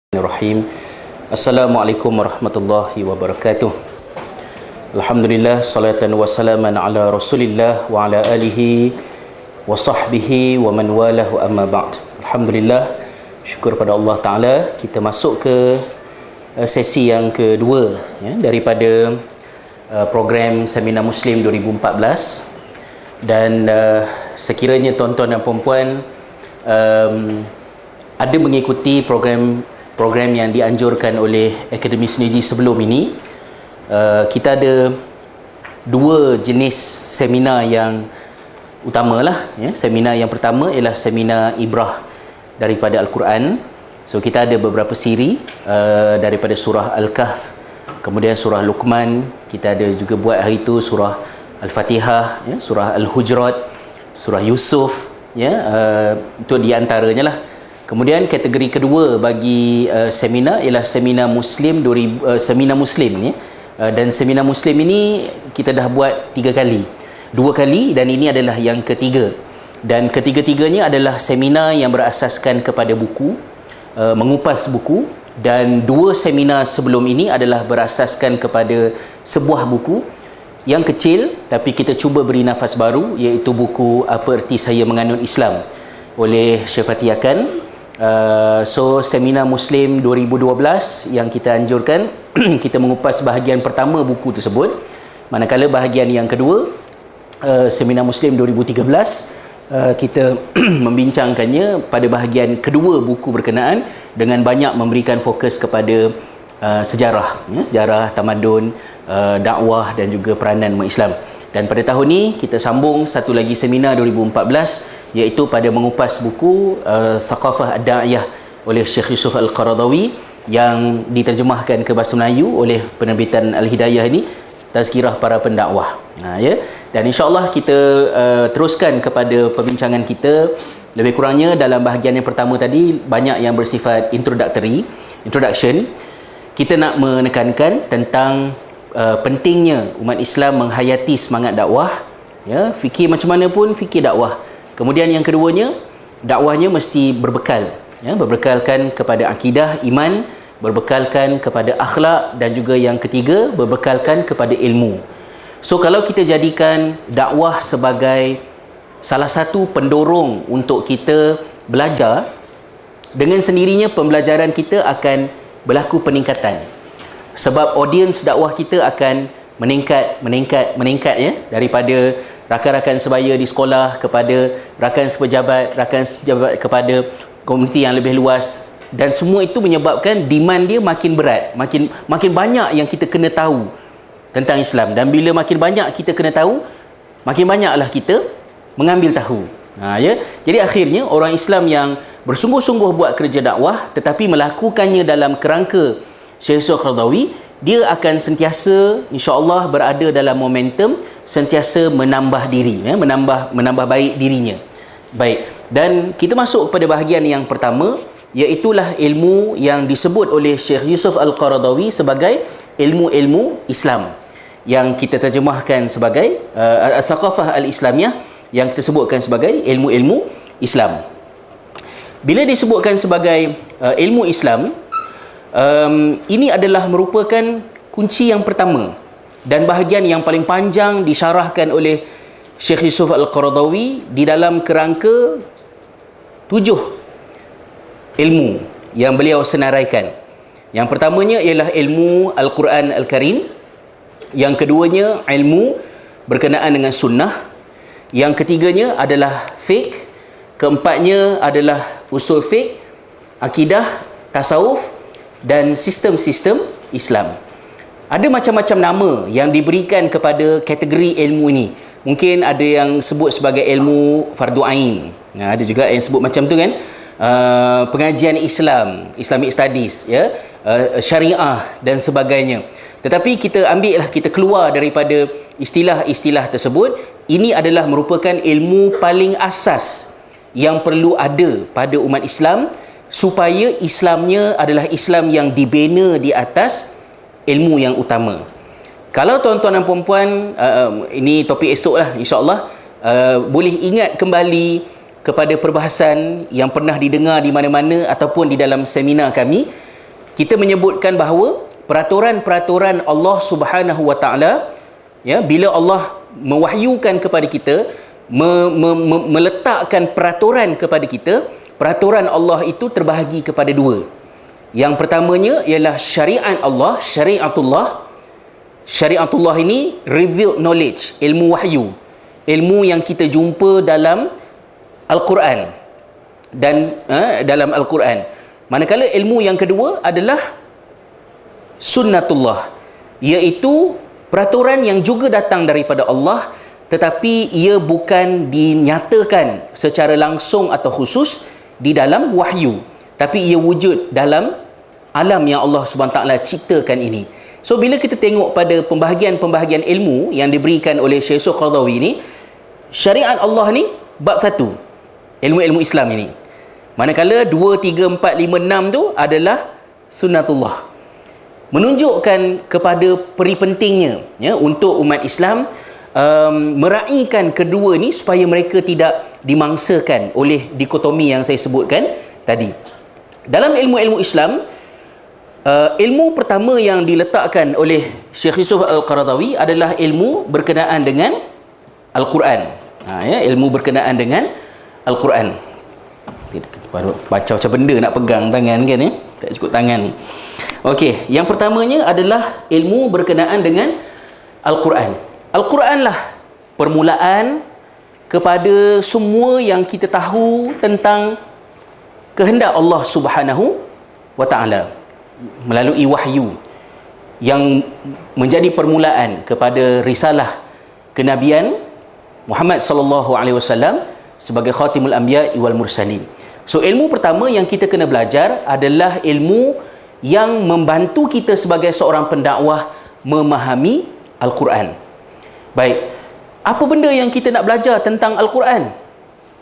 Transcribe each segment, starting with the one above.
Bismillahirrahmanirrahim. Assalamualaikum warahmatullahi wabarakatuh. Alhamdulillah, salatan wa salaman ala Rasulillah wa ala alihi wa sahbihi wa man walahu, amma ba'd. Alhamdulillah, syukur pada Allah Ta'ala, kita masuk ke sesi yang kedua ya, daripada program Seminar Muslim 2014. Dan sekiranya tuan-tuan dan puan-puan ada mengikuti program yang dianjurkan oleh Akademi Sinergi sebelum ini, kita ada dua jenis seminar yang utamalah ya. Seminar yang pertama ialah seminar ibrah daripada Al-Quran. So kita ada beberapa siri daripada surah Al-Kahf, kemudian surah Luqman, kita ada juga buat hari itu surah Al-Fatihah ya, surah Al-Hujurat, surah Yusuf ya, itu di antaranya lah. Kemudian kategori kedua bagi seminar ialah seminar Muslim seminar Muslim ya. Dan seminar Muslim ini kita dah buat 3 kali. 2 kali dan ini adalah yang ketiga. Dan ketiga-tiganya adalah seminar yang berasaskan kepada buku, mengupas buku, dan 2 seminar sebelum ini adalah berasaskan kepada sebuah buku yang kecil tapi kita cuba beri nafas baru, iaitu buku Apa Erti Saya Menganut Islam oleh Syekh Fatih Akan. So seminar Muslim 2012 yang kita anjurkan kita mengupas bahagian pertama buku tersebut, manakala bahagian yang kedua seminar Muslim 2013 kita membincangkannya pada bahagian kedua buku berkenaan dengan banyak memberikan fokus kepada sejarah ya, sejarah tamadun, dakwah dan juga peranan umat Islam. Dan pada tahun ini kita sambung satu lagi seminar 2014, iaitu pada mengupas buku Saqafah Ad-Da'iyah oleh Syekh Yusuf Al-Qaradawi yang diterjemahkan ke bahasa Melayu oleh penerbitan Al-Hidayah ini, Tazkirah Para Pendakwah. Ya. Dan insya-Allah kita teruskan kepada perbincangan kita. Lebih kurangnya dalam bahagian yang pertama tadi banyak yang bersifat introduction. Kita nak menekankan tentang pentingnya umat Islam menghayati semangat dakwah ya, fikir macam mana pun fikir dakwah. Kemudian yang keduanya, dakwahnya mesti berbekal ya, berbekalkan kepada akidah, iman, berbekalkan kepada akhlak, dan juga yang ketiga, berbekalkan kepada ilmu. So kalau kita jadikan dakwah sebagai salah satu pendorong untuk kita belajar, dengan sendirinya pembelajaran kita akan berlaku peningkatan. Sebab audiens dakwah kita akan meningkat ya, daripada rakan-rakan sebaya di sekolah kepada rakan sepejabat kepada komuniti yang lebih luas, dan semua itu menyebabkan demand dia makin berat, makin banyak yang kita kena tahu tentang Islam. Dan bila makin banyak kita kena tahu, makin banyaklah kita mengambil tahu. Ya. Jadi akhirnya orang Islam yang bersungguh-sungguh buat kerja dakwah tetapi melakukannya dalam kerangka Syekh Yusuf Al-Qaradawi, dia akan sentiasa insya-Allah berada dalam momentum sentiasa menambah diri ya, menambah baik dirinya. Baik. Dan kita masuk pada bahagian yang pertama, iaitulah ilmu yang disebut oleh Syekh Yusuf Al-Qaradawi sebagai ilmu-ilmu Islam, yang kita terjemahkan sebagai As-Saqafah Al-Islamiyah, yang tersebutkan sebagai ilmu-ilmu Islam. Bila disebutkan sebagai ilmu Islam, ini adalah merupakan kunci yang pertama dan bahagian yang paling panjang disyarahkan oleh Syekh Yusuf Al-Qaradawi di dalam kerangka 7 ilmu yang beliau senaraikan. Yang pertamanya ialah ilmu Al-Quran Al-Karim, yang keduanya ilmu berkenaan dengan sunnah, yang ketiganya adalah fiqh, keempatnya adalah usul fiqh, akidah, tasawuf, dan sistem-sistem Islam. Ada macam-macam nama yang diberikan kepada kategori ilmu ini. Mungkin ada yang sebut sebagai ilmu fardu ain. Ada juga yang sebut macam tu kan. Pengajian Islam, Islamic Studies ya, syariah dan sebagainya. Tetapi kita keluar daripada istilah-istilah tersebut. Ini adalah merupakan ilmu paling asas yang perlu ada pada umat Islam, supaya Islamnya adalah Islam yang dibina di atas ilmu yang utama. Kalau tuan-tuan dan puan-puan, ini topik esok lah insya-Allah, boleh ingat kembali kepada perbahasan yang pernah didengar di mana-mana ataupun di dalam seminar kami, kita menyebutkan bahawa peraturan-peraturan Allah Subhanahu Wa Taala, ya, bila Allah mewahyukan kepada kita, meletakkan peraturan kepada kita, peraturan Allah itu terbahagi kepada dua. Yang pertamanya ialah syariat Allah, syariatullah. Syariatullah ini revealed knowledge, ilmu wahyu, ilmu yang kita jumpa dalam Al-Quran dan dalam Al-Quran. Manakala ilmu yang kedua adalah sunnatullah, iaitu peraturan yang juga datang daripada Allah, tetapi ia bukan dinyatakan secara langsung atau khusus di dalam wahyu, tapi ia wujud dalam alam yang Allah SWT ciptakan ini. So bila kita tengok pada pembahagian-pembahagian ilmu yang diberikan oleh Syekh Yusuf Qaradawi ni, syariat Allah ni bab 1, ilmu-ilmu Islam ini. Manakala 2, 3, 4, 5, 6 tu adalah sunnatullah. Menunjukkan kepada peri pentingnya, ya, untuk umat Islam meraihkan kedua ni supaya mereka tidak dimangsakan oleh dikotomi yang saya sebutkan tadi. Dalam ilmu-ilmu Islam, ilmu pertama yang diletakkan oleh Syekh Yusuf Al-Qaradawi adalah ilmu berkenaan dengan Al-Quran. Ya, ilmu berkenaan dengan Al-Quran. Baca macam benda nak pegang tangan kan, ya? Tak cukup tangan. Okey, yang pertamanya adalah ilmu berkenaan dengan Al-Quran. Al-Quran lah permulaan kepada semua yang kita tahu tentang kehendak Allah Subhanahu Wa Taala melalui wahyu yang menjadi permulaan kepada risalah kenabian Muhammad sallallahu alaihi wasallam sebagai khatimul anbiya wal mursalin. So ilmu pertama yang kita kena belajar adalah ilmu yang membantu kita sebagai seorang pendakwah memahami Al-Quran. Baik, apa benda yang kita nak belajar tentang Al-Quran?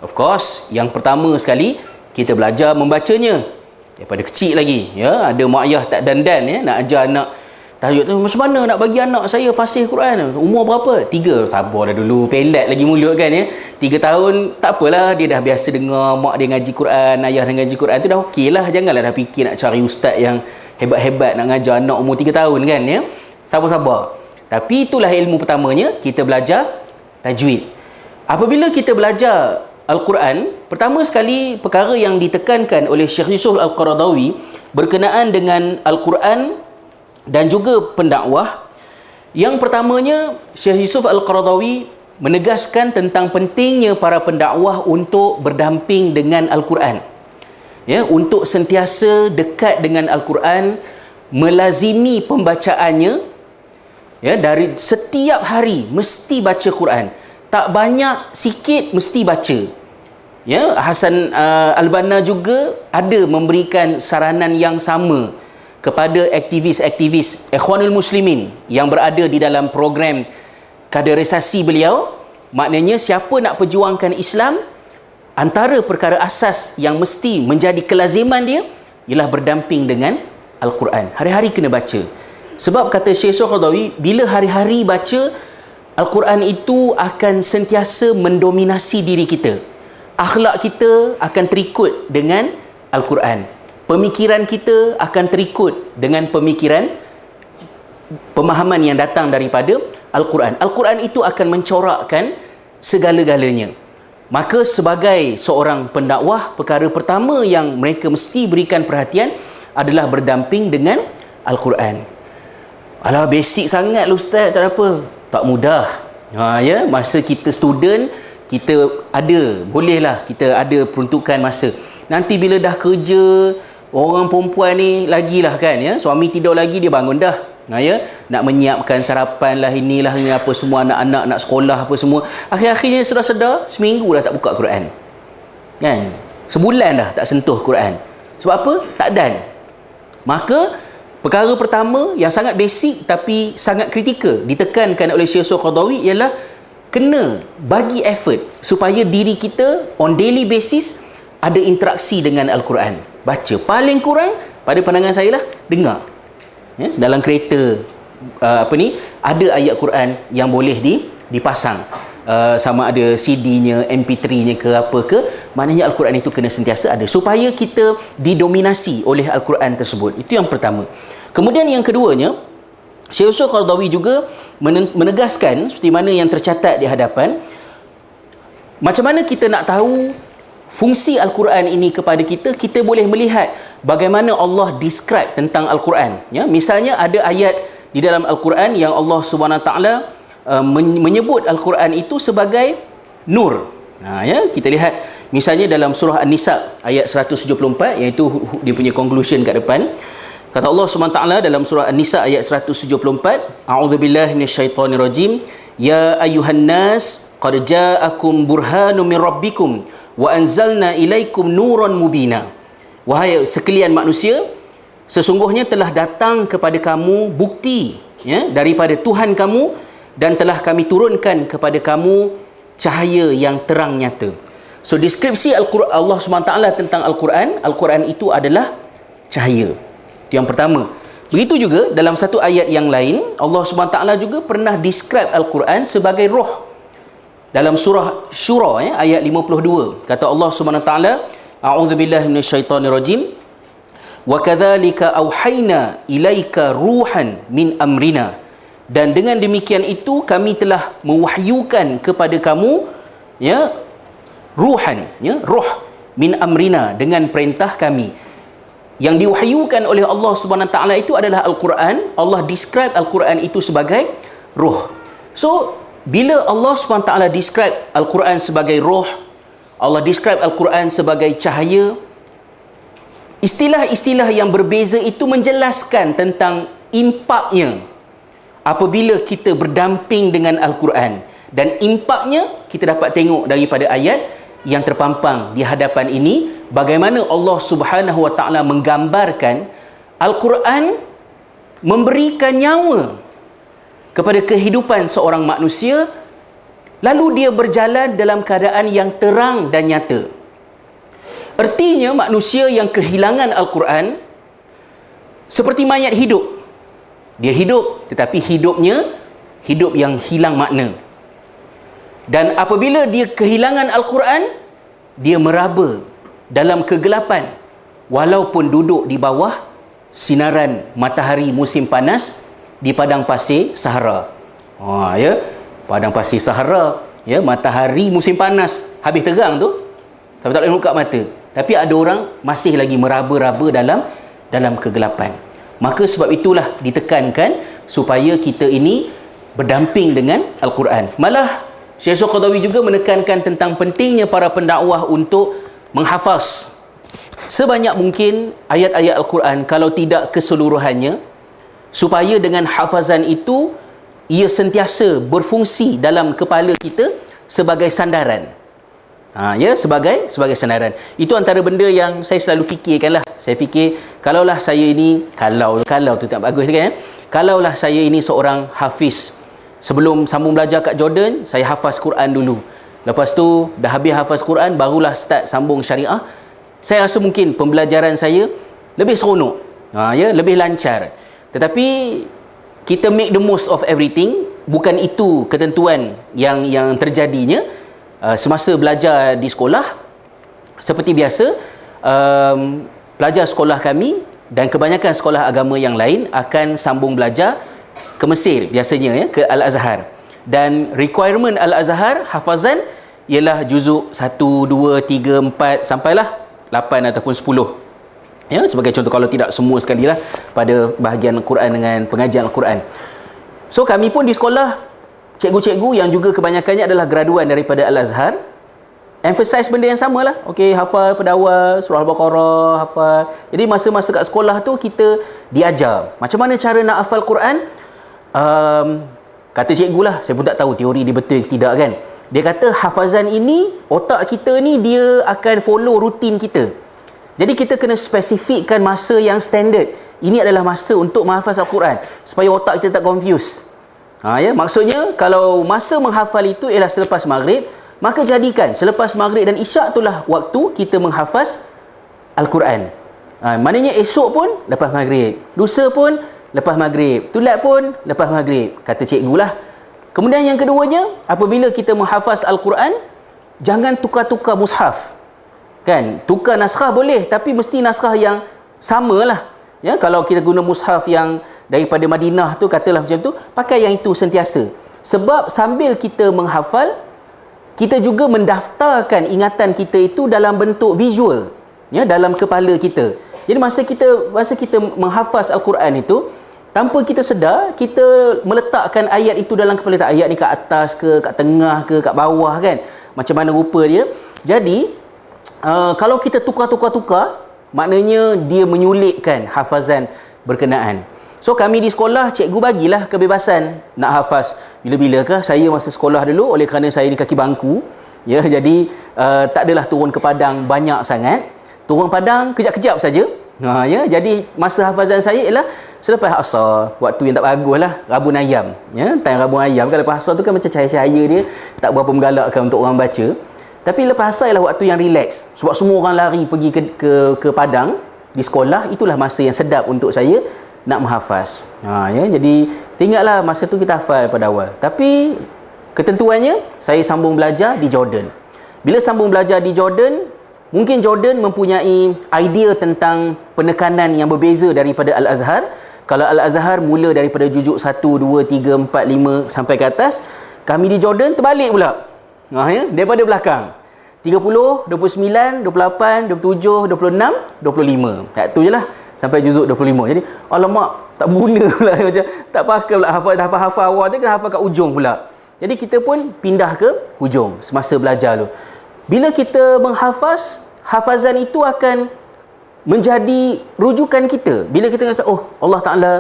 Of course, yang pertama sekali kita belajar membacanya daripada kecil lagi, ya. Ada mak ayah tak dandan, ya, nak ajar anak tahajud tu, macam mana nak bagi anak saya fasih Quran? Umur berapa? 3. Sabar dah dulu, pelat lagi mulut kan, ya. 3 tahun tak apalah, dia dah biasa dengar mak dia ngaji Quran, ayah dia ngaji Quran, tu dah okey lah. Janganlah dah fikir nak cari ustaz yang hebat-hebat nak ngajar anak umur 3 tahun kan, ya. Sabar-sabar. Tapi itulah ilmu pertamanya, kita belajar tajwid. Apabila kita belajar Al-Quran, pertama sekali perkara yang ditekankan oleh Syekh Yusuf Al-Qaradawi berkenaan dengan Al-Quran dan juga pendakwah. Yang pertamanya, Syekh Yusuf Al-Qaradawi menegaskan tentang pentingnya para pendakwah untuk berdamping dengan Al-Quran, ya, untuk sentiasa dekat dengan Al-Quran, melazimi pembacaannya, ya, dari setiap hari mesti baca Quran, tak banyak sikit mesti baca, ya. Hasan Al-Banna juga ada memberikan saranan yang sama kepada aktivis-aktivis Ikhwanul Muslimin yang berada di dalam program kaderisasi beliau. Maknanya siapa nak perjuangkan Islam, antara perkara asas yang mesti menjadi kelaziman dia ialah berdamping dengan Al-Quran. Hari-hari kena baca. Sebab kata Syekh Qaradawi, bila hari-hari baca Al-Quran itu akan sentiasa mendominasi diri kita. Akhlak kita akan terikut dengan Al-Quran. Pemikiran kita akan terikut dengan pemahaman yang datang daripada Al-Quran. Al-Quran itu akan mencorakkan segala-galanya. Maka sebagai seorang pendakwah, perkara pertama yang mereka mesti berikan perhatian adalah berdamping dengan Al-Quran. Alah, basic sangat lah ustaz, tak ada apa. Tak mudah. Ya, masa kita student, kita bolehlah kita ada peruntukan masa. Nanti bila dah kerja, orang perempuan ni lagilah kan, ya, suami tidur lagi, dia bangun dah. Ya, nak menyiapkan sarapan lah, inilah ini apa semua, anak-anak nak sekolah apa semua. Akhir-akhirnya sedar-sedar seminggu dah tak buka Quran. Kan? Sebulan dah tak sentuh Quran. Sebab apa? Tak dan. Maka perkara pertama yang sangat basic tapi sangat kritikal ditekankan oleh Syekh Yusuf Qaradawi ialah kena bagi effort supaya diri kita on daily basis ada interaksi dengan Al-Quran. Baca. Paling kurang pada pandangan saya lah, dengar. Ya, dalam kereta ada ayat Quran yang boleh dipasang. sama ada CD-nya, MP3-nya ke apa ke, maknanya Al-Quran itu kena sentiasa ada supaya kita didominasi oleh Al-Quran tersebut. Itu yang pertama. Kemudian yang keduanya, Syekh Usul Qaradawi juga menegaskan seperti mana yang tercatat di hadapan, macam mana kita nak tahu fungsi Al-Quran ini kepada kita. Kita boleh melihat bagaimana Allah describe tentang Al-Quran, ya. Misalnya ada ayat di dalam Al-Quran yang Allah Subhanahu Wa Taala menyebut Al-Quran itu sebagai nur. Ya, kita lihat misalnya dalam surah An-Nisa ayat 174, iaitu dia punya conclusion kat depan. Kata Allah Subhanahu Wa Taala dalam surah An-Nisa ayat 174, a'udzubillahi minasyaitonirrajim, ya ayyuhan nas qad ja'akum burhanun min rabbikum wa anzalna ilaikum nuran mubina. Wahai sekalian manusia, sesungguhnya telah datang kepada kamu bukti, ya, daripada Tuhan kamu, dan telah kami turunkan kepada kamu cahaya yang terang nyata. So deskripsi Al-Quran, Allah SWT tentang Al-Quran, Al-Quran itu adalah cahaya. Itu yang pertama. Begitu juga dalam satu ayat yang lain, Allah SWT juga pernah describe Al-Quran sebagai roh. Dalam surah Syura, ya, ayat 52, kata Allah SWT, a'udzubillahi minasyaitonirrajim, wa kadzalika auhayna ilaika ruhan min amrina, dan dengan demikian itu kami telah mewahyukan kepada kamu, ya, ruhan, ya, roh min amrina, dengan perintah kami. Yang diwahyukan oleh Allah Subhanahu Taala itu adalah Al-Quran. Allah describe Al-Quran itu sebagai roh. So bila Allah Subhanahu Taala describe Al-Quran sebagai roh, Allah describe Al-Quran sebagai cahaya, istilah-istilah yang berbeza itu menjelaskan tentang impaknya apabila kita berdamping dengan Al-Quran. Dan impaknya kita dapat tengok daripada ayat yang terpampang di hadapan ini, bagaimana Allah Subhanahu Wa Taala menggambarkan Al-Quran memberikan nyawa kepada kehidupan seorang manusia, lalu dia berjalan dalam keadaan yang terang dan nyata. Artinya manusia yang kehilangan Al-Quran seperti mayat hidup. Dia hidup, tetapi hidupnya hidup yang hilang makna. Dan apabila dia kehilangan Al-Quran, dia meraba dalam kegelapan, walaupun duduk di bawah sinaran matahari musim panas di padang pasir Sahara. Ya, padang pasir Sahara, ya, matahari musim panas, habis terang tu, sampai tak boleh buka mata. Tapi ada orang masih lagi meraba-raba dalam kegelapan. Maka sebab itulah ditekankan supaya kita ini berdamping dengan Al-Quran. Malah Syekh Qaradawi juga menekankan tentang pentingnya para pendakwah untuk menghafaz sebanyak mungkin ayat-ayat Al-Quran, kalau tidak keseluruhannya, supaya dengan hafazan itu ia sentiasa berfungsi dalam kepala kita sebagai sandaran. Ya, sebagai sandaran. Itu antara benda yang saya selalu fikirkanlah. Saya fikir, kalaulah saya ini, kalau tu tak bagus kan, kalaulah saya ini seorang hafiz, sebelum sambung belajar kat Jordan, saya hafaz Quran dulu. Lepas tu dah habis hafaz Quran, barulah start sambung syariah. Saya rasa mungkin pembelajaran saya lebih seronok, ya, lebih lancar. Tetapi kita make the most of everything. Bukan itu ketentuan yang terjadinya. Semasa belajar di sekolah, seperti biasa, pelajar sekolah kami dan kebanyakan sekolah agama yang lain akan sambung belajar ke Mesir biasanya, ya, ke Al-Azhar. Dan requirement Al-Azhar hafazan ialah juzuk 1, 2, 3, 4 sampailah 8 ataupun 10. Ya, sebagai contoh, kalau tidak semua sekali lah pada bahagian Quran dengan pengajian Al-Quran. So kami pun di sekolah, cikgu-cikgu yang juga kebanyakannya adalah graduan daripada Al-Azhar, emphasize benda yang sama lah. Okey, hafal Pedawal, surah Al-Baqarah, hafal. Jadi masa-masa kat sekolah tu kita diajar macam mana cara nak hafal Quran. Kata cikgu lah, saya pun tak tahu teori dia betul ke tidak kan. Dia kata hafazan ini, otak kita ni dia akan follow rutin kita. Jadi kita kena spesifikkan masa yang standard. Ini adalah masa untuk menghafaz Al-Quran, supaya otak kita tak confuse. Ya, maksudnya kalau masa menghafal itu ialah selepas maghrib, maka jadikan selepas maghrib dan isyak itulah waktu kita menghafaz Al-Quran. Maknanya esok pun lepas maghrib, lusa pun lepas maghrib, tulat pun lepas maghrib. Kata cikgu lah, Kemudian yang keduanya, apabila kita menghafaz Al-Quran, jangan tukar-tukar mushaf. Kan? Tukar naskah boleh, tapi mesti naskah yang samalah. Ya, kalau kita guna mushaf yang daripada Madinah tu, katalah macam tu, pakai yang itu sentiasa. Sebab sambil kita menghafal, kita juga mendaftarkan ingatan kita itu dalam bentuk visual, ya, dalam kepala kita. Jadi masa kita menghafaz Al-Quran itu, tanpa kita sedar, kita meletakkan ayat itu dalam kepala kita. Ayat ni kat atas ke, kat tengah ke, kat bawah kan. Macam mana rupa dia. Jadi, kalau kita tukar-tukar, maknanya dia menyulitkan hafazan berkenaan. So, kami di sekolah, cikgu bagilah kebebasan nak hafaz. Bila-bila ke, saya masa sekolah dulu, oleh kerana saya ni kaki bangku, ya, jadi tak adalah turun ke padang banyak sangat. Turun padang kejap-kejap saja. Ya, jadi masa hafazan saya ialah selepas asar, waktu yang tak bagus lah, rabun ayam, ya, time rabun ayam kan, lepas asar tu kan macam cahaya-cahaya dia tak berapa menggalakkan untuk orang baca. Tapi lepas asar ialah waktu yang relax, sebab semua orang lari pergi ke padang di sekolah. Itulah masa yang sedap untuk saya nak menghafaz. Ya, jadi tinggallah masa tu kita hafal pada awal. Tapi ketentuannya saya sambung belajar di Jordan. Bila sambung belajar di Jordan, mungkin Jordan mempunyai idea tentang penekanan yang berbeza daripada Al-Azhar. Kalau Al-Azhar mula daripada juzuk 1, 2, 3, 4, 5 sampai ke atas, kami di Jordan terbalik pula. Ya, daripada belakang. 30, 29, 28, 27, 26, 25. Kat tu je lah sampai juzuk 25. Jadi, alamak, tak guna pula macam tak pakai pula hafal awal tu, kena hafal kat ujung pula. Jadi kita pun pindah ke hujung semasa belajar tu. Bila kita menghafaz, hafazan itu akan menjadi rujukan kita. Bila kita rasa, oh, Allah Ta'ala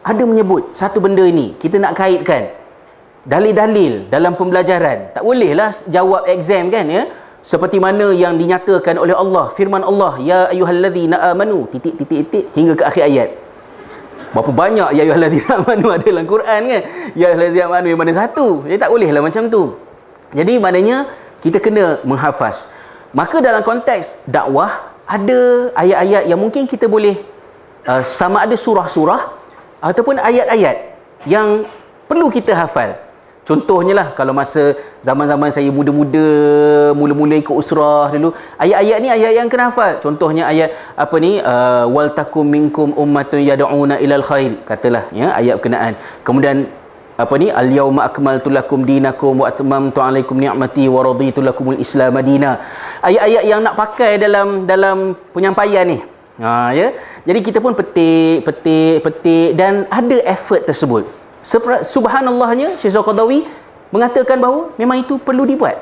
ada menyebut satu benda ini, kita nak kaitkan dalil-dalil dalam pembelajaran. Tak bolehlah jawab exam kan, ya, seperti mana yang dinyatakan oleh Allah, firman Allah, ya ayyuhallazina amanu titik hingga ke akhir ayat. Berapa banyak ya ayyuhallazina amanu ada dalam Quran kan? Ya ayyuhallazina amanu yang mana satu? Jadi tak bolehlah macam tu. Jadi maknanya kita kena menghafaz. Maka dalam konteks dakwah, ada ayat-ayat yang mungkin kita boleh sama ada surah-surah ataupun ayat-ayat yang perlu kita hafal. Contohnya lah, kalau masa zaman-zaman saya muda-muda, mula-mula ikut usrah dulu, ayat-ayat ni ayat yang kena hafal. Contohnya ayat apa ni, wal takum minkum ummatun yad'una ilal khair, katalah, ya, ayat berkenaan. Kemudian apa ni, al yauma akmaltu lakum dinakum wa atmamtu alaikum ni'mati wa raditu lakumul islam madina. Ayat-ayat yang nak pakai dalam penyampaian ni. Ya. Jadi kita pun petik dan ada effort tersebut. Subhanallahnya, Syekh Zarqadawi mengatakan bahawa memang itu perlu dibuat.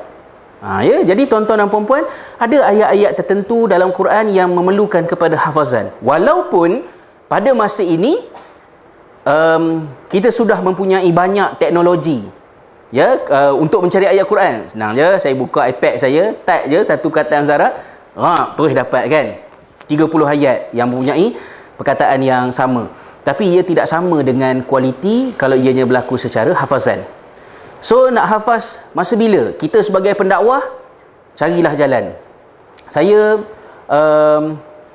Ya, jadi tuan-tuan dan puan-puan, ada ayat-ayat tertentu dalam Quran yang memerlukan kepada hafazan. Walaupun pada masa ini kita sudah mempunyai banyak teknologi, ya, untuk mencari ayat Quran. Senang je, saya buka iPad saya, type je satu kataan Arab, terus dapat kan 30 ayat yang mempunyai perkataan yang sama. Tapi ia tidak sama dengan kualiti kalau ianya berlaku secara hafazan. So, nak hafaz masa bila? Kita sebagai pendakwah, carilah jalan. Saya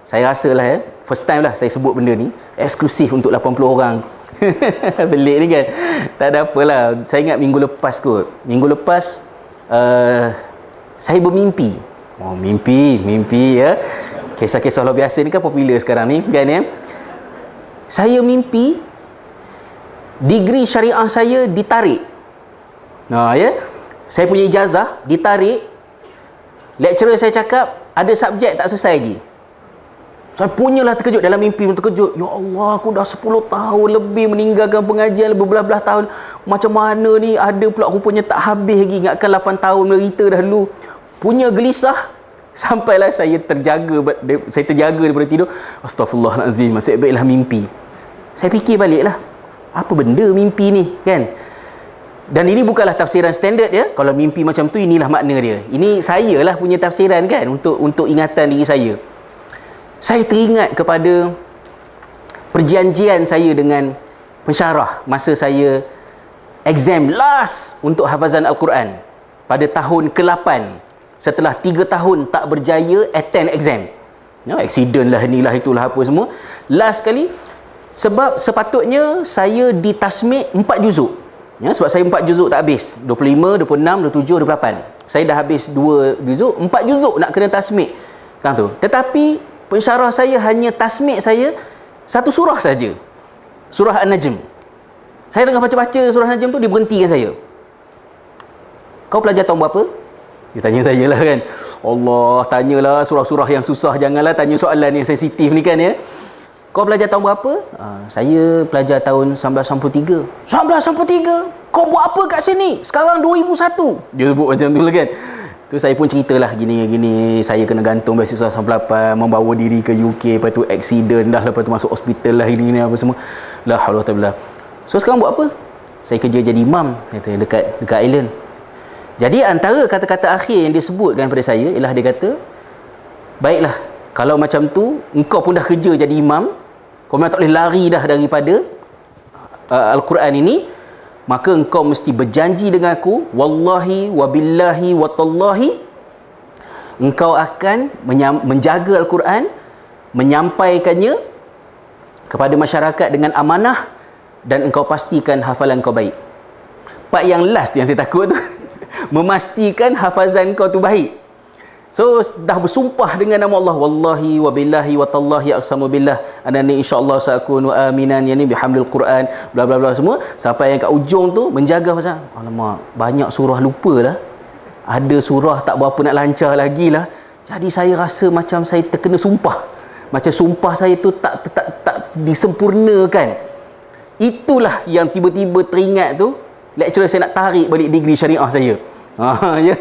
rasalah, ya, first time lah saya sebut benda ni, eksklusif untuk 80 orang. Pelik ni kan. Tak ada apalah. Saya ingat minggu lepas kot. Minggu lepas saya bermimpi. Oh, mimpi ya. Kisah-kisah luar biasa ni kan popular sekarang ni kan, ya. Saya mimpi degree syariah saya ditarik. Ya. Saya punya ijazah ditarik. Lecturer saya cakap ada subjek tak selesai lagi. Saya punyalah terkejut, dalam mimpi pun terkejut. Ya Allah, aku dah 10 tahun lebih meninggalkan pengajian, berbelah-belah tahun. Macam mana ni, ada pula rupanya tak habis lagi. Ingatkan 8 tahun menderita dahulu. Punya gelisah. Sampailah saya terjaga daripada tidur. Astaghfirullahalazim, nasib baiklah mimpi. Saya fikir baliklah, apa benda mimpi ni kan? Dan ini bukanlah tafsiran standard, ya. Kalau mimpi macam tu, inilah makna dia. Ini saya lah punya tafsiran kan, untuk ingatan diri saya. Saya teringat kepada perjanjian saya dengan pensyarah masa saya exam last untuk hafazan Al-Quran pada tahun ke-8, setelah 3 tahun tak berjaya attend exam. Ya, accident lah, inilah itulah apa semua. Last kali, sebab sepatutnya saya ditasmik 4 juzuk. Ya, sebab saya 4 juzuk tak habis. 25, 26, 27, 28. Saya dah habis 2 juzuk, 4 juzuk nak kena tasmik. Kan tu. Tetapi pensyarah saya hanya tasmik saya satu surah saja. Surah An-Najm. Saya tengah baca-baca surah An-Najm tu, dia berhentikan saya. Kau pelajar tahun berapa? Dia tanya saya lah kan. Allah, tanyalah surah-surah yang susah, janganlah tanya soalan yang sensitif ni kan ya. Kau belajar tahun berapa? Saya pelajar tahun 1993. 1993? Kau buat apa kat sini? Sekarang 2001. Dia sebut macam tu lah kan. Tu saya pun ceritalah gini, saya kena gantung beasiswa 98, membawa diri ke UK, lepas tu accident dah, lepas tu masuk hospital lah, ini apa semua. La haula wala quwwata. So sekarang buat apa? Saya kerja jadi imam dekat Island. Jadi antara kata-kata akhir yang dia sebutkan pada saya ialah dia kata, baiklah, kalau macam tu engkau pun dah kerja jadi imam, kau memang tak boleh lari dah daripada Al-Quran ini, maka engkau mesti berjanji dengan aku, wallahi wabillahi watallahi, engkau akan menjaga Al-Quran, menyampaikannya kepada masyarakat dengan amanah, dan engkau pastikan hafalan kau baik. Part yang last yang saya takut tu memastikan hafazan kau tu baik. So dah bersumpah dengan nama Allah, wallahi wabillahi watallahi aqsamu billah anani insyaallah sakunu aminan yani bihamdil Quran, bla bla bla semua, sampai yang kat ujung tu menjaga pasal alamak banyak surah lupalah, ada surah tak berapa nak lancar lagi lah. Jadi saya rasa macam saya terkena sumpah, macam sumpah saya tu tak disempurnakan. Itulah yang tiba-tiba teringat tu, lecturer saya nak tarik balik degree syariah saya. Ya.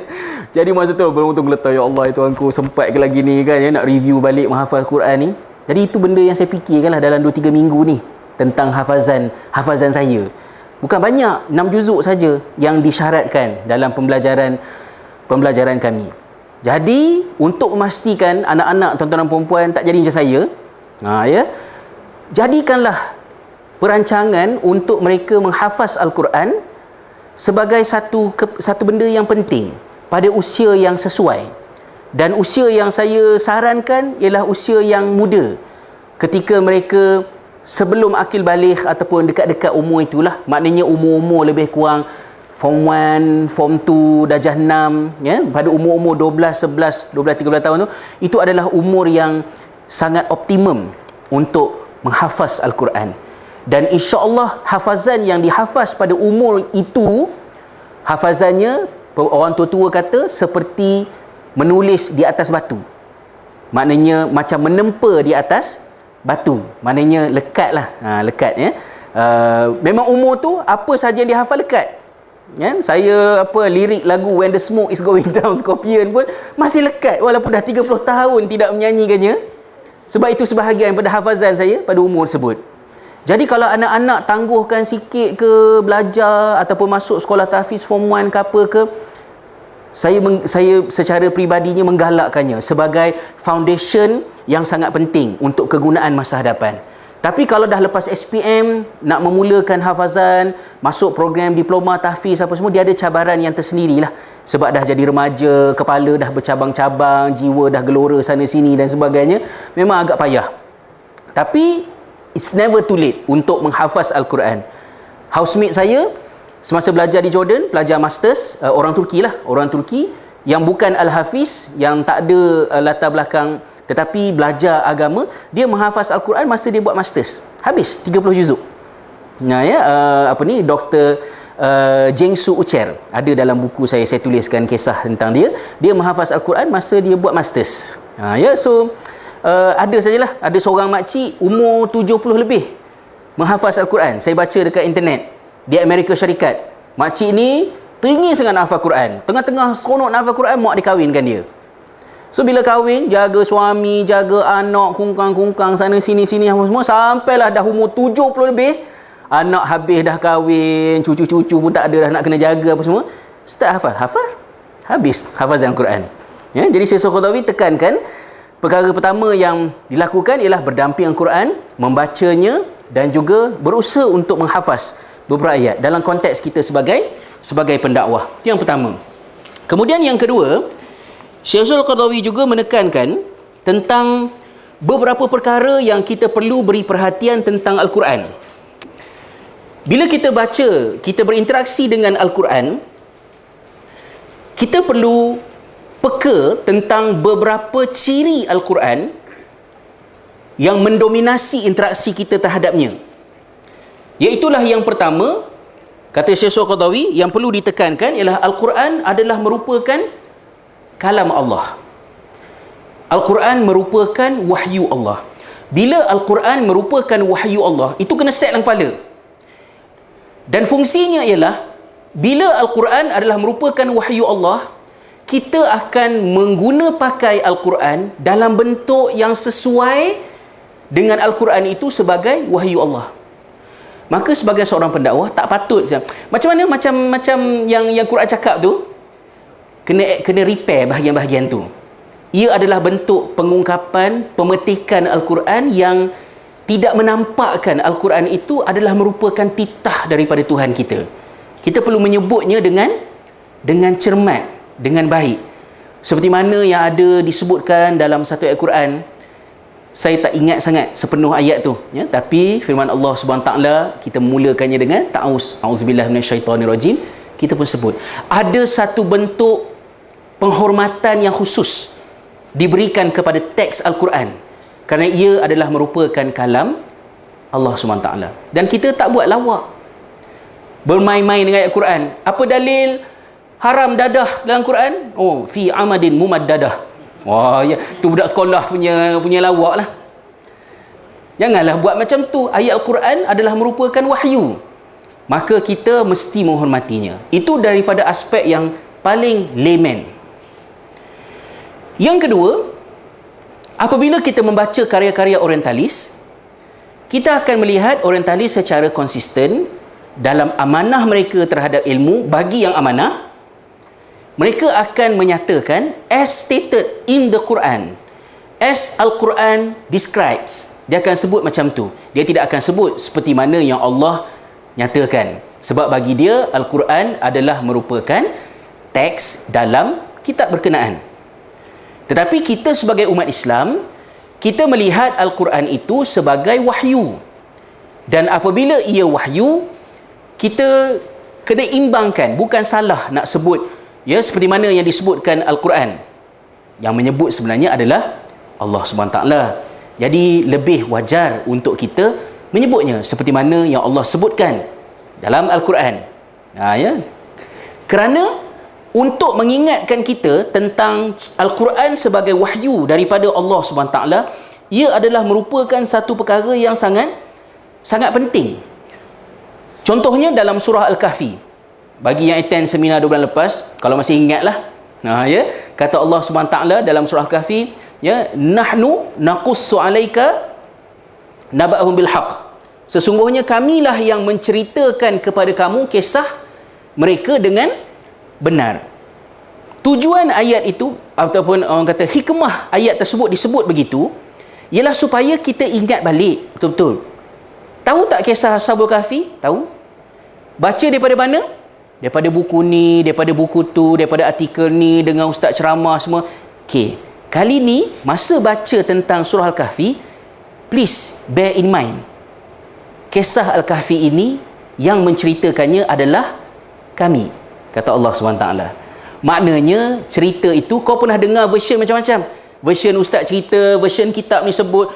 Jadi masa tu betul-betul geletar, ya Allah ya Tuhanku, sempat ke lagi ni kan ya, nak review balik menghafal Quran ni. Jadi itu benda yang saya fikirkan lah dalam 2-3 minggu ni tentang hafazan saya. Bukan banyak, 6 juzuk saja yang disyaratkan dalam pembelajaran kami. Jadi untuk memastikan anak-anak, tuan-tuan dan puan-puan tak jadi macam saya, ya, jadikanlah perancangan untuk mereka menghafaz Al-Quran sebagai satu benda yang penting pada usia yang sesuai. Dan usia yang saya sarankan ialah usia yang muda, ketika mereka sebelum akil baligh ataupun dekat-dekat umur itulah, maknanya umur-umur lebih kurang form 1, form 2, darjah 6 ya, pada umur-umur 12, 11, 12, 13 tahun tu, itu adalah umur yang sangat optimum untuk menghafaz Al-Quran. Dan insya-Allah hafazan yang dihafaz pada umur itu, hafazannya orang tua-tua kata seperti menulis di atas batu. Maknanya macam menempa di atas batu. Maknanya lekat lah. Lekat ya. Memang umur tu apa saja yang dihafal lekat. Ya? Saya lirik lagu When the Smoke is Going Down Scorpion pun masih lekat walaupun dah 30 tahun tidak menyanyikannya. Sebab itu sebahagian pada hafazan saya pada umur tersebut. Jadi kalau anak-anak tangguhkan sikit ke belajar ataupun masuk sekolah tahfiz form 1 ke apa ke, saya secara peribadinya menggalakkannya sebagai foundation yang sangat penting untuk kegunaan masa hadapan. Tapi kalau dah lepas SPM, nak memulakan hafazan, masuk program diploma tahfiz apa semua, dia ada cabaran yang tersendirilah. Sebab dah jadi remaja, kepala dah bercabang-cabang, jiwa dah gelora sana sini dan sebagainya, memang agak payah. Tapi it's never too late untuk menghafaz Al-Quran. Housemate saya semasa belajar di Jordan, pelajar masters, orang Turki lah, orang Turki yang bukan Al-Hafiz, yang tak ada latar belakang tetapi belajar agama, dia menghafaz Al-Quran masa dia buat masters. Habis 30 juzuk. Dr. Jengsu Ucer, ada dalam buku saya tuliskan kisah tentang dia. Dia menghafaz Al-Quran masa dia buat masters. Ada sajalah, ada seorang makcik umur 70 lebih menghafaz Al-Quran. Saya baca dekat internet di Amerika Syarikat. Makcik ni teringin sangat nak hafal Quran. Tengah-tengah seronok nak hafal Quran, mak dikahwinkan dia. So bila kahwin, jaga suami, jaga anak, kungkang-kungkang sana sini apa semua, sampailah dah umur 70 lebih, anak habis dah kahwin, cucu-cucu pun tak ada dah nak kena jaga apa semua, start hafal. Habis hafazan Quran. Ya, jadi Syekh Qaradawi tekankan perkara pertama yang dilakukan ialah berdamping Al-Quran, membacanya dan juga berusaha untuk menghafaz beberapa ayat dalam konteks kita sebagai pendakwah. Itu yang pertama. Kemudian yang kedua, Syekh Qaradawi juga menekankan tentang beberapa perkara yang kita perlu beri perhatian tentang Al-Quran. Bila kita baca, kita berinteraksi dengan Al-Quran, kita perlu peka tentang beberapa ciri Al-Quran yang mendominasi interaksi kita terhadapnya. Iaitulah yang pertama, kata Syekh Al-Qaradawi, yang perlu ditekankan ialah Al-Quran adalah merupakan kalam Allah. Al-Quran merupakan wahyu Allah. Bila Al-Quran merupakan wahyu Allah, itu kena set dalam kepala. Dan fungsinya ialah, bila Al-Quran adalah merupakan wahyu Allah, kita akan pakai Al-Quran dalam bentuk yang sesuai dengan Al-Quran itu sebagai wahyu Allah. Maka sebagai seorang pendakwah, tak patut macam mana macam yang Quran cakap tu, kena repair bahagian-bahagian tu. Ia adalah bentuk pengungkapan, pemetikan Al-Quran yang tidak menampakkan Al-Quran itu adalah merupakan titah daripada Tuhan kita. Kita perlu menyebutnya dengan cermat, dengan baik. Seperti mana yang ada disebutkan dalam satu ayat Quran. Saya tak ingat sangat sepenuh ayat tu, ya, tapi firman Allah Subhanahu taala, kita memulakannya dengan auzubillahi minasyaitonirrajim. Kita pun sebut ada satu bentuk penghormatan yang khusus diberikan kepada teks Al-Quran, kerana ia adalah merupakan kalam Allah SWT. Dan kita tak buat lawak, bermain-main dengan ayat Quran. Apa dalil haram dadah dalam Quran? Oh, fi amadin mumaddadah. Wah, ya, tu budak sekolah punya lawak lah. Janganlah buat macam tu. Ayat Al-Quran adalah merupakan wahyu, maka kita mesti menghormatinya. Itu daripada aspek yang paling layman. Yang kedua, apabila kita membaca karya-karya orientalis, kita akan melihat orientalis secara konsisten dalam amanah mereka terhadap ilmu. Bagi yang amanah, mereka akan menyatakan as stated in the Quran, as Al-Quran describes. Dia akan sebut macam tu. Dia tidak akan sebut seperti mana yang Allah nyatakan. Sebab bagi dia, Al-Quran adalah merupakan teks dalam kitab berkenaan. Tetapi kita sebagai umat Islam, kita melihat Al-Quran itu sebagai wahyu. Dan apabila ia wahyu, kita kena imbangkan. Bukan salah nak sebut, ya, seperti mana yang disebutkan Al-Quran. Yang menyebut sebenarnya adalah Allah SWT. Jadi lebih wajar untuk kita menyebutnya seperti mana yang Allah sebutkan dalam Al-Quran. Ya. Kerana untuk mengingatkan kita tentang Al-Quran sebagai wahyu daripada Allah SWT, ia adalah merupakan satu perkara yang sangat penting. Contohnya dalam surah Al-Kahfi. Bagi yang attend seminar 2 bulan lepas, kalau masih ingatlah, ya, kata Allah SWT dalam surah Al-Kahfi, ya, nahnu naqussu alaika naba'ahum bil haqq. Sesungguhnya kamilah yang menceritakan kepada kamu kisah mereka dengan benar. Tujuan ayat itu, ataupun orang kata hikmah ayat tersebut disebut begitu, ialah supaya kita ingat balik betul-betul. Tahu tak kisah Ashabul Kahfi? Tahu? Baca daripada mana? Daripada buku ni, daripada buku tu, daripada artikel ni, dengan ustaz ceramah semua. Okey, kali ni masa baca tentang surah Al-Kahfi, please bear in mind, kisah Al-Kahfi ini yang menceritakannya adalah kami, kata Allah SWT. Maknanya cerita itu, kau pernah dengar version macam-macam. Version ustaz cerita, version kitab ni sebut,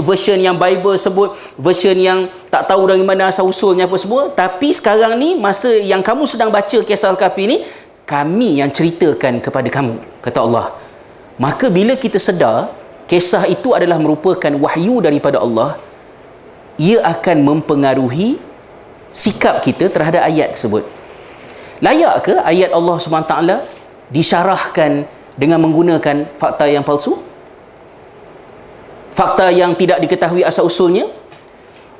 version yang Bible sebut, version yang tak tahu dari mana asal usulnya apa semua. Tapi sekarang ni, masa yang kamu sedang baca kisah Al-Kahfi ni, kami yang ceritakan kepada kamu, kata Allah. Maka bila kita sedar kisah itu adalah merupakan wahyu daripada Allah, ia akan mempengaruhi sikap kita terhadap ayat tersebut. Layak ke ayat Allah SWT disyarahkan dengan menggunakan fakta yang palsu? Fakta yang tidak diketahui asal usulnya?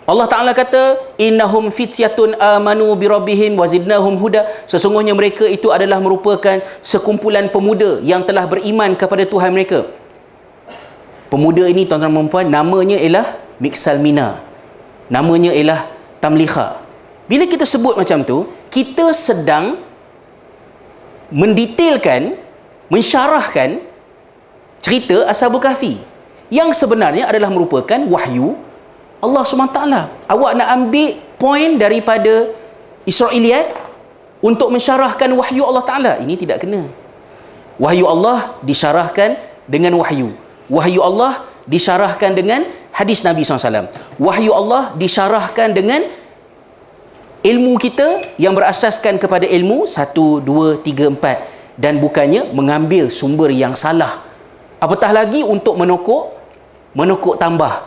Allah Ta'ala kata, innahum fityatun amanu birabbihim wazidnahum huda. Sesungguhnya mereka itu adalah merupakan sekumpulan pemuda yang telah beriman kepada Tuhan mereka. Pemuda ini, tuan-tuan dan puan, namanya ialah Miksalmina. Namanya ialah Tamliha. Bila kita sebut macam tu, kita sedang mendetailkan, mensyarahkan cerita Ashabul Kahfi yang sebenarnya adalah merupakan wahyu Allah SWT. Awak nak ambil point daripada Israiliyat untuk mensyarahkan wahyu Allah Ta'ala. Ini tidak kena. Wahyu Allah disyarahkan dengan wahyu. Wahyu Allah disyarahkan dengan hadis Nabi SAW. Wahyu Allah disyarahkan dengan ilmu kita yang berasaskan kepada ilmu 1, 2, 3, 4, dan bukannya mengambil sumber yang salah, apatah lagi untuk menokok tambah.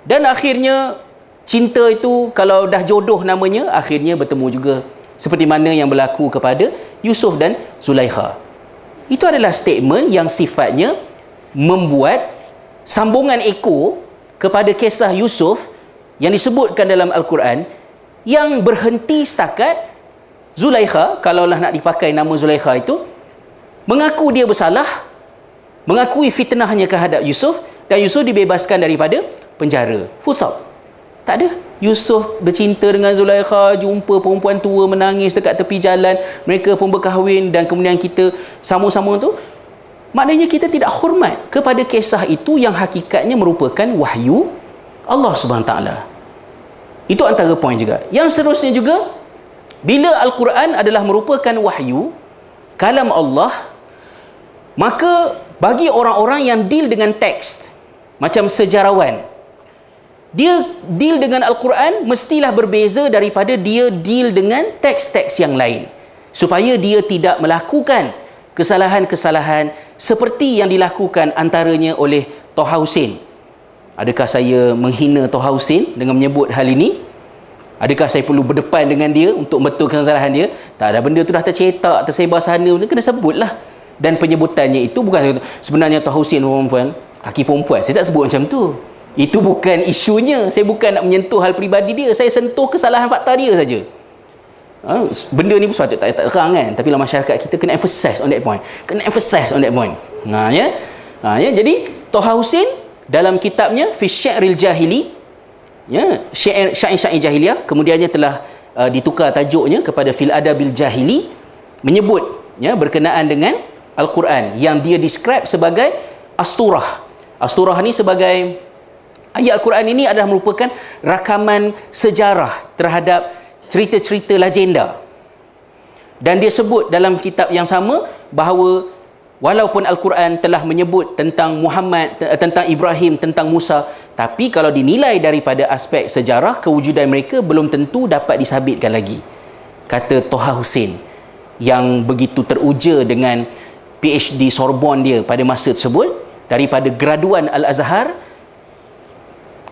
Dan akhirnya cinta itu kalau dah jodoh namanya, akhirnya bertemu juga, seperti mana yang berlaku kepada Yusuf dan Zulaikha. Itu adalah statement yang sifatnya membuat sambungan ekor kepada kisah Yusuf yang disebutkan dalam Al-Quran, yang berhenti setakat Zulaikha, kalaulah nak dipakai nama Zulaikha itu, mengaku dia bersalah, mengakui fitnahnya kehadap Yusuf, dan Yusuf dibebaskan daripada penjara. Full stop. Tak ada. Yusuf bercinta dengan Zulaikha, jumpa perempuan tua menangis dekat tepi jalan, mereka pun berkahwin, dan kemudian kita sama-sama tu. Maknanya kita tidak hormat kepada kisah itu yang hakikatnya merupakan wahyu Allah SWT. Itu antara poin juga. Yang seterusnya juga, bila Al-Quran adalah merupakan wahyu, kalam Allah, maka bagi orang-orang yang deal dengan teks, macam sejarawan, dia deal dengan Al-Quran mestilah berbeza daripada dia deal dengan teks-teks yang lain, supaya dia tidak melakukan kesalahan-kesalahan seperti yang dilakukan antaranya oleh Toha Hussein. Adakah saya menghina Toha Hussein dengan menyebut hal ini? Adakah saya perlu berdepan dengan dia untuk betulkan kesalahan dia? Tak ada, benda tu dah tercetak, tersebar sana, benda kena sebutlah. Dan penyebutannya itu bukan sebenarnya Toha Hussein perempuan, kaki perempuan. Saya tak sebut macam tu. Itu bukan isunya. Saya bukan nak menyentuh hal peribadi dia. Saya sentuh kesalahan fakta dia saja. Benda ni pun sepatutnya tak terang kan. Tapi dalam masyarakat kita kena emphasize on that point. Kena emphasize on that point. Jadi Toha Hussein dalam kitabnya Fi Syi'ril Jahili, syair-syair jahiliyah, kemudiannya telah ditukar tajuknya kepada Fil Adabil Jahili, menyebut berkenaan dengan Al-Quran yang dia describe sebagai asturah. Asturah ni sebagai ayat Al-Quran ini adalah merupakan rakaman sejarah terhadap cerita-cerita legenda. Dan dia sebut dalam kitab yang sama bahawa walaupun Al-Quran telah menyebut tentang Muhammad, tentang Ibrahim, tentang Musa, tapi kalau dinilai daripada aspek sejarah, kewujudan mereka belum tentu dapat disabitkan lagi. Kata Toha Hussein yang begitu teruja dengan PhD Sorbonne dia pada masa tersebut, daripada graduan Al-Azhar,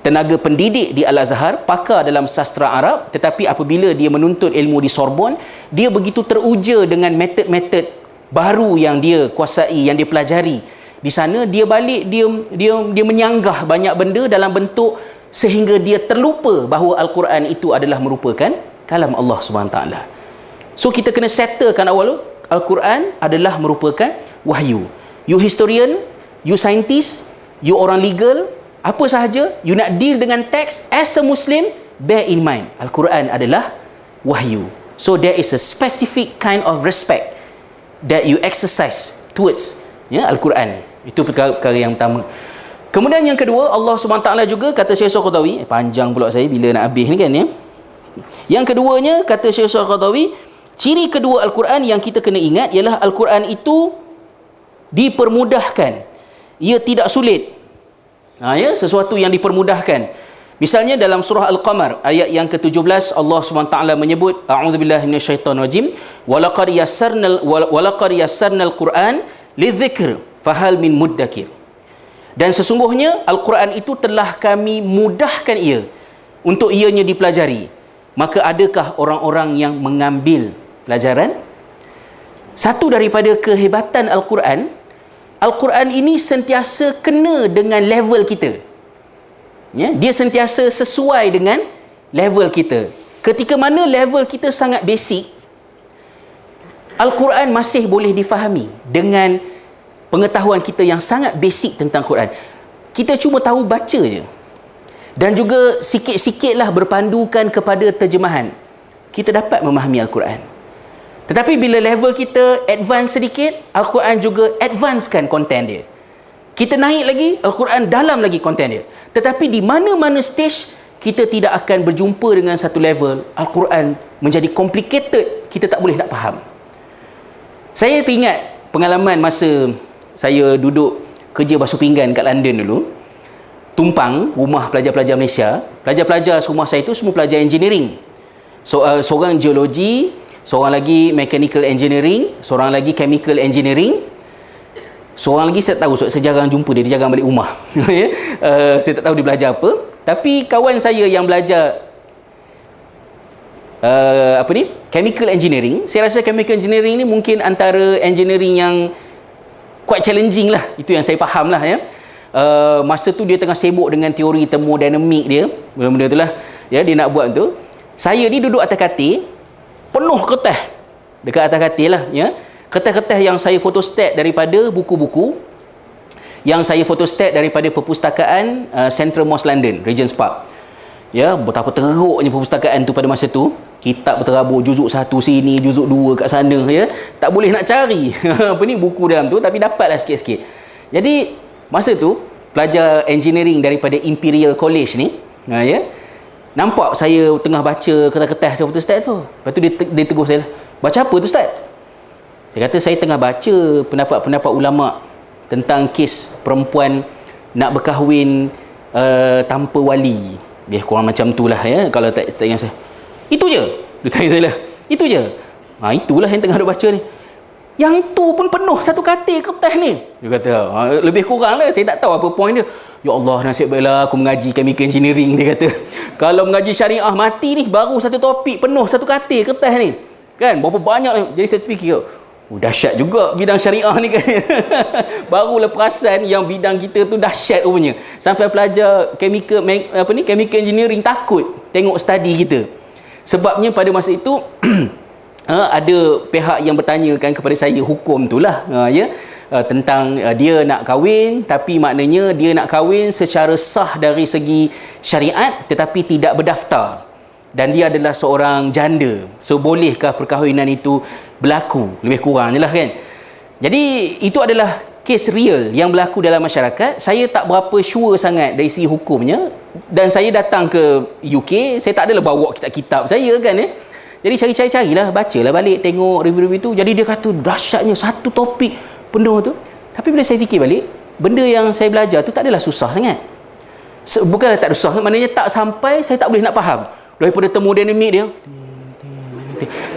tenaga pendidik di Al-Azhar, pakar dalam sastra Arab, tetapi apabila dia menuntut ilmu di Sorbonne, dia begitu teruja dengan metod-metod baru yang dia kuasai, yang dia pelajari. Di sana dia balik, dia menyanggah banyak benda dalam bentuk sehingga dia terlupa bahawa Al-Quran itu adalah merupakan kalam Allah SWT. So kita kena settlekan awal, Al-Quran adalah merupakan wahyu. You historian, you scientist, you orang legal, apa sahaja, you nak deal dengan teks as a Muslim, bear in mind, Al-Quran adalah wahyu. So there is a specific kind of respect that you exercise towards Al-Quran. Itu perkara yang pertama. Kemudian yang kedua, Allah SWT juga, kata Syekh Al-Qaradawi, panjang pula saya bila nak habis ni kan ya. Yang keduanya, kata Syekh Al-Qaradawi, ciri kedua Al-Quran yang kita kena ingat ialah Al-Quran itu dipermudahkan. Ia tidak sulit. Sesuatu yang dipermudahkan. Misalnya dalam surah Al-Qamar ayat yang ke-17, Allah SWT menyebut, a'udzubillahi minasyaitonirrajim, walaqad yassarnal Qur'an lidzikr fahal min muddakir. Dan sesungguhnya Al-Quran itu telah kami mudahkan ia untuk ianya dipelajari, maka adakah orang-orang yang mengambil pelajaran? Satu daripada kehebatan Al-Quran, Al-Quran ini sentiasa kena dengan level kita. Dia sentiasa sesuai dengan level kita. Ketika mana level kita sangat basic, Al-Quran masih boleh difahami dengan pengetahuan kita yang sangat basic tentang Quran. Kita cuma tahu baca je. Dan juga sikit-sikitlah berpandukan kepada terjemahan, kita dapat memahami Al-Quran. Tetapi bila level kita advance sedikit, Al-Quran juga advancekan konten dia. Kita naik lagi, Al-Quran dalam lagi konten dia. Tetapi di mana-mana stage kita tidak akan berjumpa dengan satu level Al-Quran menjadi complicated, kita tak boleh nak faham. Saya teringat pengalaman masa saya duduk kerja basuh pinggan kat London dulu, tumpang rumah pelajar-pelajar Malaysia. Pelajar-pelajar rumah saya itu semua pelajar engineering. Seorang geologi, seorang lagi mechanical engineering, seorang lagi chemical engineering, seorang lagi saya tak tahu sebab saya jarang jumpa dia, dia jarang balik rumah. Saya tak tahu dia belajar apa. Tapi kawan saya yang belajar chemical engineering, saya rasa chemical engineering ni mungkin antara engineering yang quite challenging lah. Itu yang saya faham lah ya. Masa tu dia tengah sibuk dengan teori termodinamik dia, benda-benda tu lah ya, dia nak buat tu. Saya ni duduk atas katil, penuh kertas dekat atas katil lah ya. Kertas-kertas yang saya photostat daripada buku-buku, yang saya photostat daripada perpustakaan Central Mosque London, Regent's Park. Ya, betapa teruknya perpustakaan tu pada masa tu. Kitab berterabur, juzuk 1 sini, juzuk 2 kat sana ya. Tak boleh nak cari apa ni buku dalam tu, tapi dapatlah sikit-sikit. Jadi masa tu pelajar engineering daripada Imperial College ni, ya, nampak saya tengah baca kertas-kertas saya photostat tu. Lepas tu dia tegur saya, "Baca apa tu, Ustaz?" Saya kata, "Saya tengah baca pendapat-pendapat ulama tentang kes perempuan nak berkahwin tanpa wali." Dia kurang macam tu lah ya, kalau tak ingat saya. "Itu je?" Dia tanya saya lah. "Itu je?" Itulah yang tengah duk baca ni. "Yang tu pun penuh satu katil kertas ni." Dia kata, lebih kurang lah, saya tak tahu apa point dia. "Ya Allah, nasib baiklah aku mengaji chemical engineering," dia kata. "Kalau mengaji syariah mati ni, baru satu topik penuh satu katil kertas ni. Kan, berapa banyak ni." Jadi saya fikir, dahsyat juga bidang syariah ni kan. Barulah perasan yang bidang kita tu dahsyat rupanya. Sampai pelajar chemical engineering takut tengok study kita. Sebabnya pada masa itu ada pihak yang bertanyakan kepada saya hukum tu lah ya, tentang dia nak kahwin, tapi maknanya dia nak kahwin secara sah dari segi syariat tetapi tidak berdaftar, dan dia adalah seorang janda. So bolehkah perkahwinan itu berlaku? Lebih kurang je lah kan. Jadi itu adalah kes real yang berlaku dalam masyarakat. Saya tak berapa sure sangat dari segi hukumnya, dan saya datang ke UK, saya tak adalah bawa kitab-kitab saya kan ya. Jadi cari-carilah, bacalah balik, tengok review-review tu. Jadi dia kata dahsyatnya satu topik penuh tu. Tapi bila saya fikir balik, benda yang saya belajar tu tak adalah susah sangat. Bukanlah tak susah, maknanya tak sampai saya tak boleh nak faham. Daripada termodinamik dia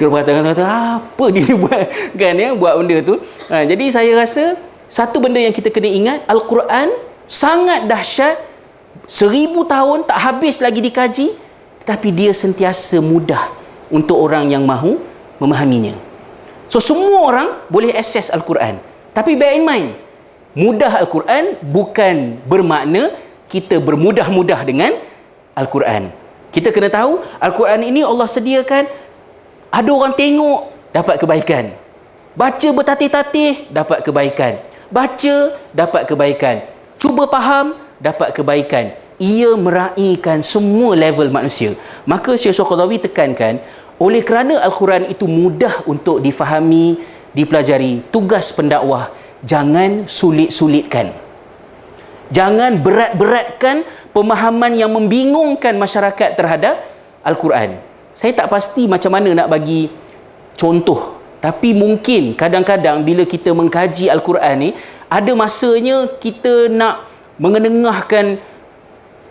berkata apa dia buat kan ya, buat benda tu. Jadi saya rasa satu benda yang kita kena ingat, Al-Quran sangat dahsyat, 1000 tahun tak habis lagi dikaji, tetapi dia sentiasa mudah untuk orang yang mahu memahaminya. So semua orang boleh akses Al-Quran, tapi bear in mind, mudah Al-Quran bukan bermakna kita bermudah-mudah dengan Al-Quran. Kita kena tahu Al-Quran ini Allah sediakan, ada orang tengok dapat kebaikan, baca bertatih-tatih dapat kebaikan, baca dapat kebaikan, cuba faham dapat kebaikan. Ia meraihkan semua level manusia. Maka Syekh Qaradawi tekankan, oleh kerana Al-Quran itu mudah untuk difahami, dipelajari, tugas pendakwah jangan sulit-sulitkan, jangan berat-beratkan pemahaman yang membingungkan masyarakat terhadap Al-Quran. Saya tak pasti macam mana nak bagi contoh, tapi mungkin kadang-kadang bila kita mengkaji Al-Quran ni, ada masanya kita nak mengenengahkan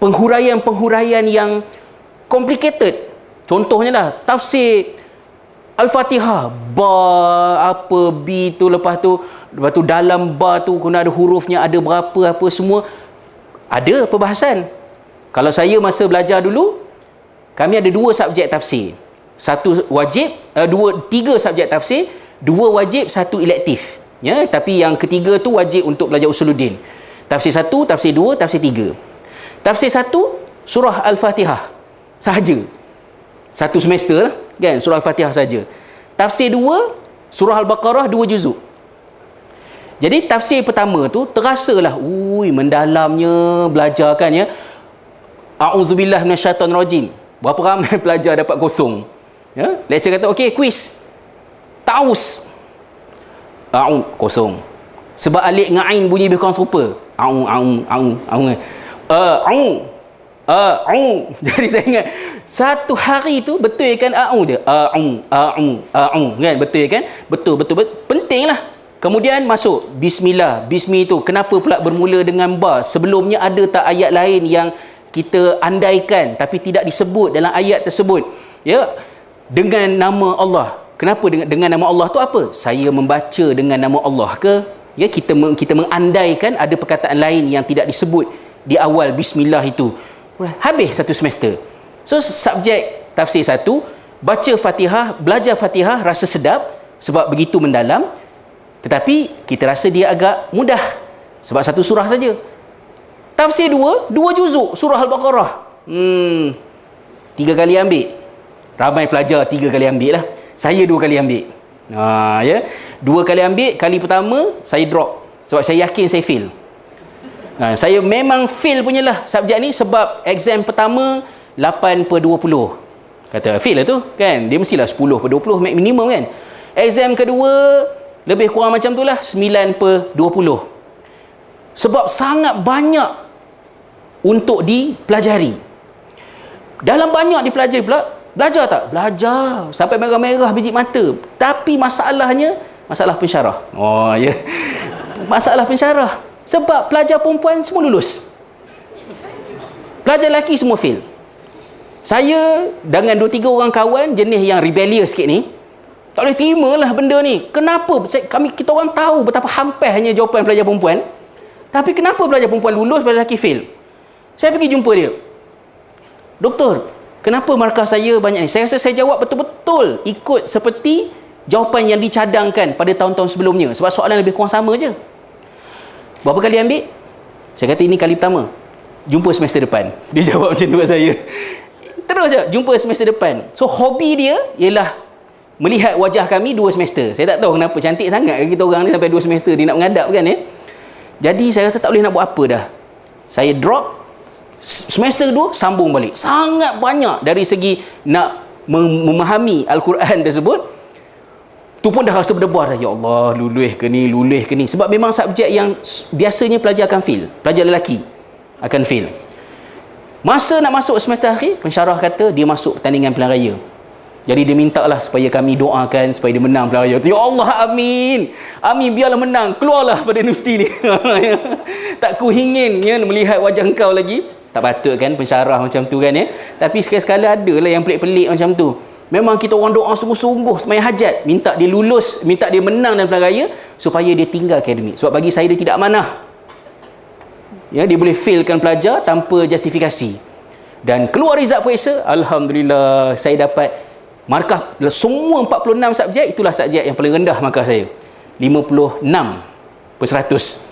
penghuraian-penghuraian yang complicated. Contohnya lah, tafsir Al-Fatihah, ba apa b tu, lepas tu dalam ba tu kena ada hurufnya, ada berapa apa semua, ada perbahasan. Kalau saya masa belajar dulu, kami ada 2 subjek tafsir. Satu wajib, 3 subjek tafsir, 2 wajib, 1 elektif. Ya, tapi yang ketiga tu wajib untuk belajar usuluddin. Tafsir 1, tafsir 2, tafsir 3. Tafsir 1 surah Al-Fatihah sahaja. Satu semester lah, kan, surah Al-Fatihah saja. Tafsir 2 surah Al-Baqarah 2 juzuk. Jadi tafsir pertama tu terasalah mendalamnya belajar kan ya. A'udzubillah minasyaitonirrajim. Berapa ramai pelajar dapat kosong. Ya, lecturer kata okey, quiz. Taus. Kosong. Sebab alif dengan ain bunyi lebih kurang serupa. Jadi saya ingat satu hari tu betul kan je. Kan betul kan? Betul penting lah. Kemudian masuk bismillah. Bismi itu kenapa pula bermula dengan ba? Sebelumnya ada tak ayat lain yang kita andaikan tapi tidak disebut dalam ayat tersebut? Ya, dengan nama Allah. Kenapa dengan nama Allah tu apa? Saya membaca dengan nama Allah ke? Ya, kita mengandaikan ada perkataan lain yang tidak disebut di awal bismillah itu. Habis satu semester. So subjek tafsir 1, baca Fatihah, belajar Fatihah rasa sedap sebab begitu mendalam. Tetapi kita rasa dia agak mudah sebab satu surah saja. Tafsir 2 juzuk surah Al-Baqarah. 3 kali ambil. Ramai pelajar 3 kali ambil lah. Saya 2 kali ambil. Ya. 2 kali ambil, kali pertama saya drop sebab saya yakin saya fail. Saya memang fail punyalah subjek ni sebab exam pertama 8/20. Kata fail lah tu kan. Dia mestilah 10/20 minimum kan. Exam kedua lebih kurang macam tu lah 9/20. Sebab sangat banyak untuk dipelajari. Dalam banyak dipelajari pula, belajar tak? Belajar sampai merah-merah biji mata. Tapi masalahnya masalah pensyarah. Ya. Masalah pensyarah. Sebab pelajar perempuan semua lulus. Pelajar lelaki semua fail. Saya dengan 2-3 orang kawan jenis yang rebellious sikit ni, tak boleh terima lah benda ni. Kenapa? Kita orang tahu betapa hampirnya jawapan pelajar perempuan. Tapi kenapa pelajar perempuan lulus, pelajar lelaki fail? Saya pergi jumpa dia. Doktor, kenapa markah saya banyak ni? Saya rasa saya jawab betul-betul ikut seperti jawapan yang dicadangkan pada tahun-tahun sebelumnya. Sebab soalan lebih kurang sama je. Berapa kali ambil? Saya kata ini kali pertama. Jumpa semester depan. Dia jawab macam tu kat saya. Terus je, jumpa semester depan. So hobi dia ialah melihat wajah kami 2 semester. Saya tak tahu kenapa cantik sangat kita orang ni sampai 2 semester dia nak mengadap kan ya. Jadi saya rasa tak boleh nak buat apa dah. Saya drop semester 2 sambung balik. Sangat banyak dari segi nak memahami Al-Quran tersebut. Tu pun dah rasa berdebar dah. Ya Allah, lulus ke ni. Sebab memang subjek yang biasanya pelajar akan fail. Pelajar lelaki akan fail. Masa nak masuk semester akhir, pensyarah kata dia masuk pertandingan pilihan raya. Jadi dia minta lah supaya kami doakan supaya dia menang pilihan raya. Ya Allah, amin. Amin, biarlah menang. Keluarlah pada universiti ni. Tak ku ingin ya, melihat wajah engkau lagi. Tak patut kan pensyarah macam tu kan ya. Tapi sekali-sekala ada lah yang pelik-pelik macam tu. Memang kita orang doa sungguh-sungguh semayang hajat. Minta dia lulus, minta dia menang dalam pilihan raya supaya dia tinggal akademik. Sebab bagi saya dia tidak amanah. Ya, dia boleh failkan pelajar tanpa justifikasi. Dan keluar result periksa, alhamdulillah saya dapat markah semua 46 subjek, itulah subjek yang paling rendah markah saya. 56%.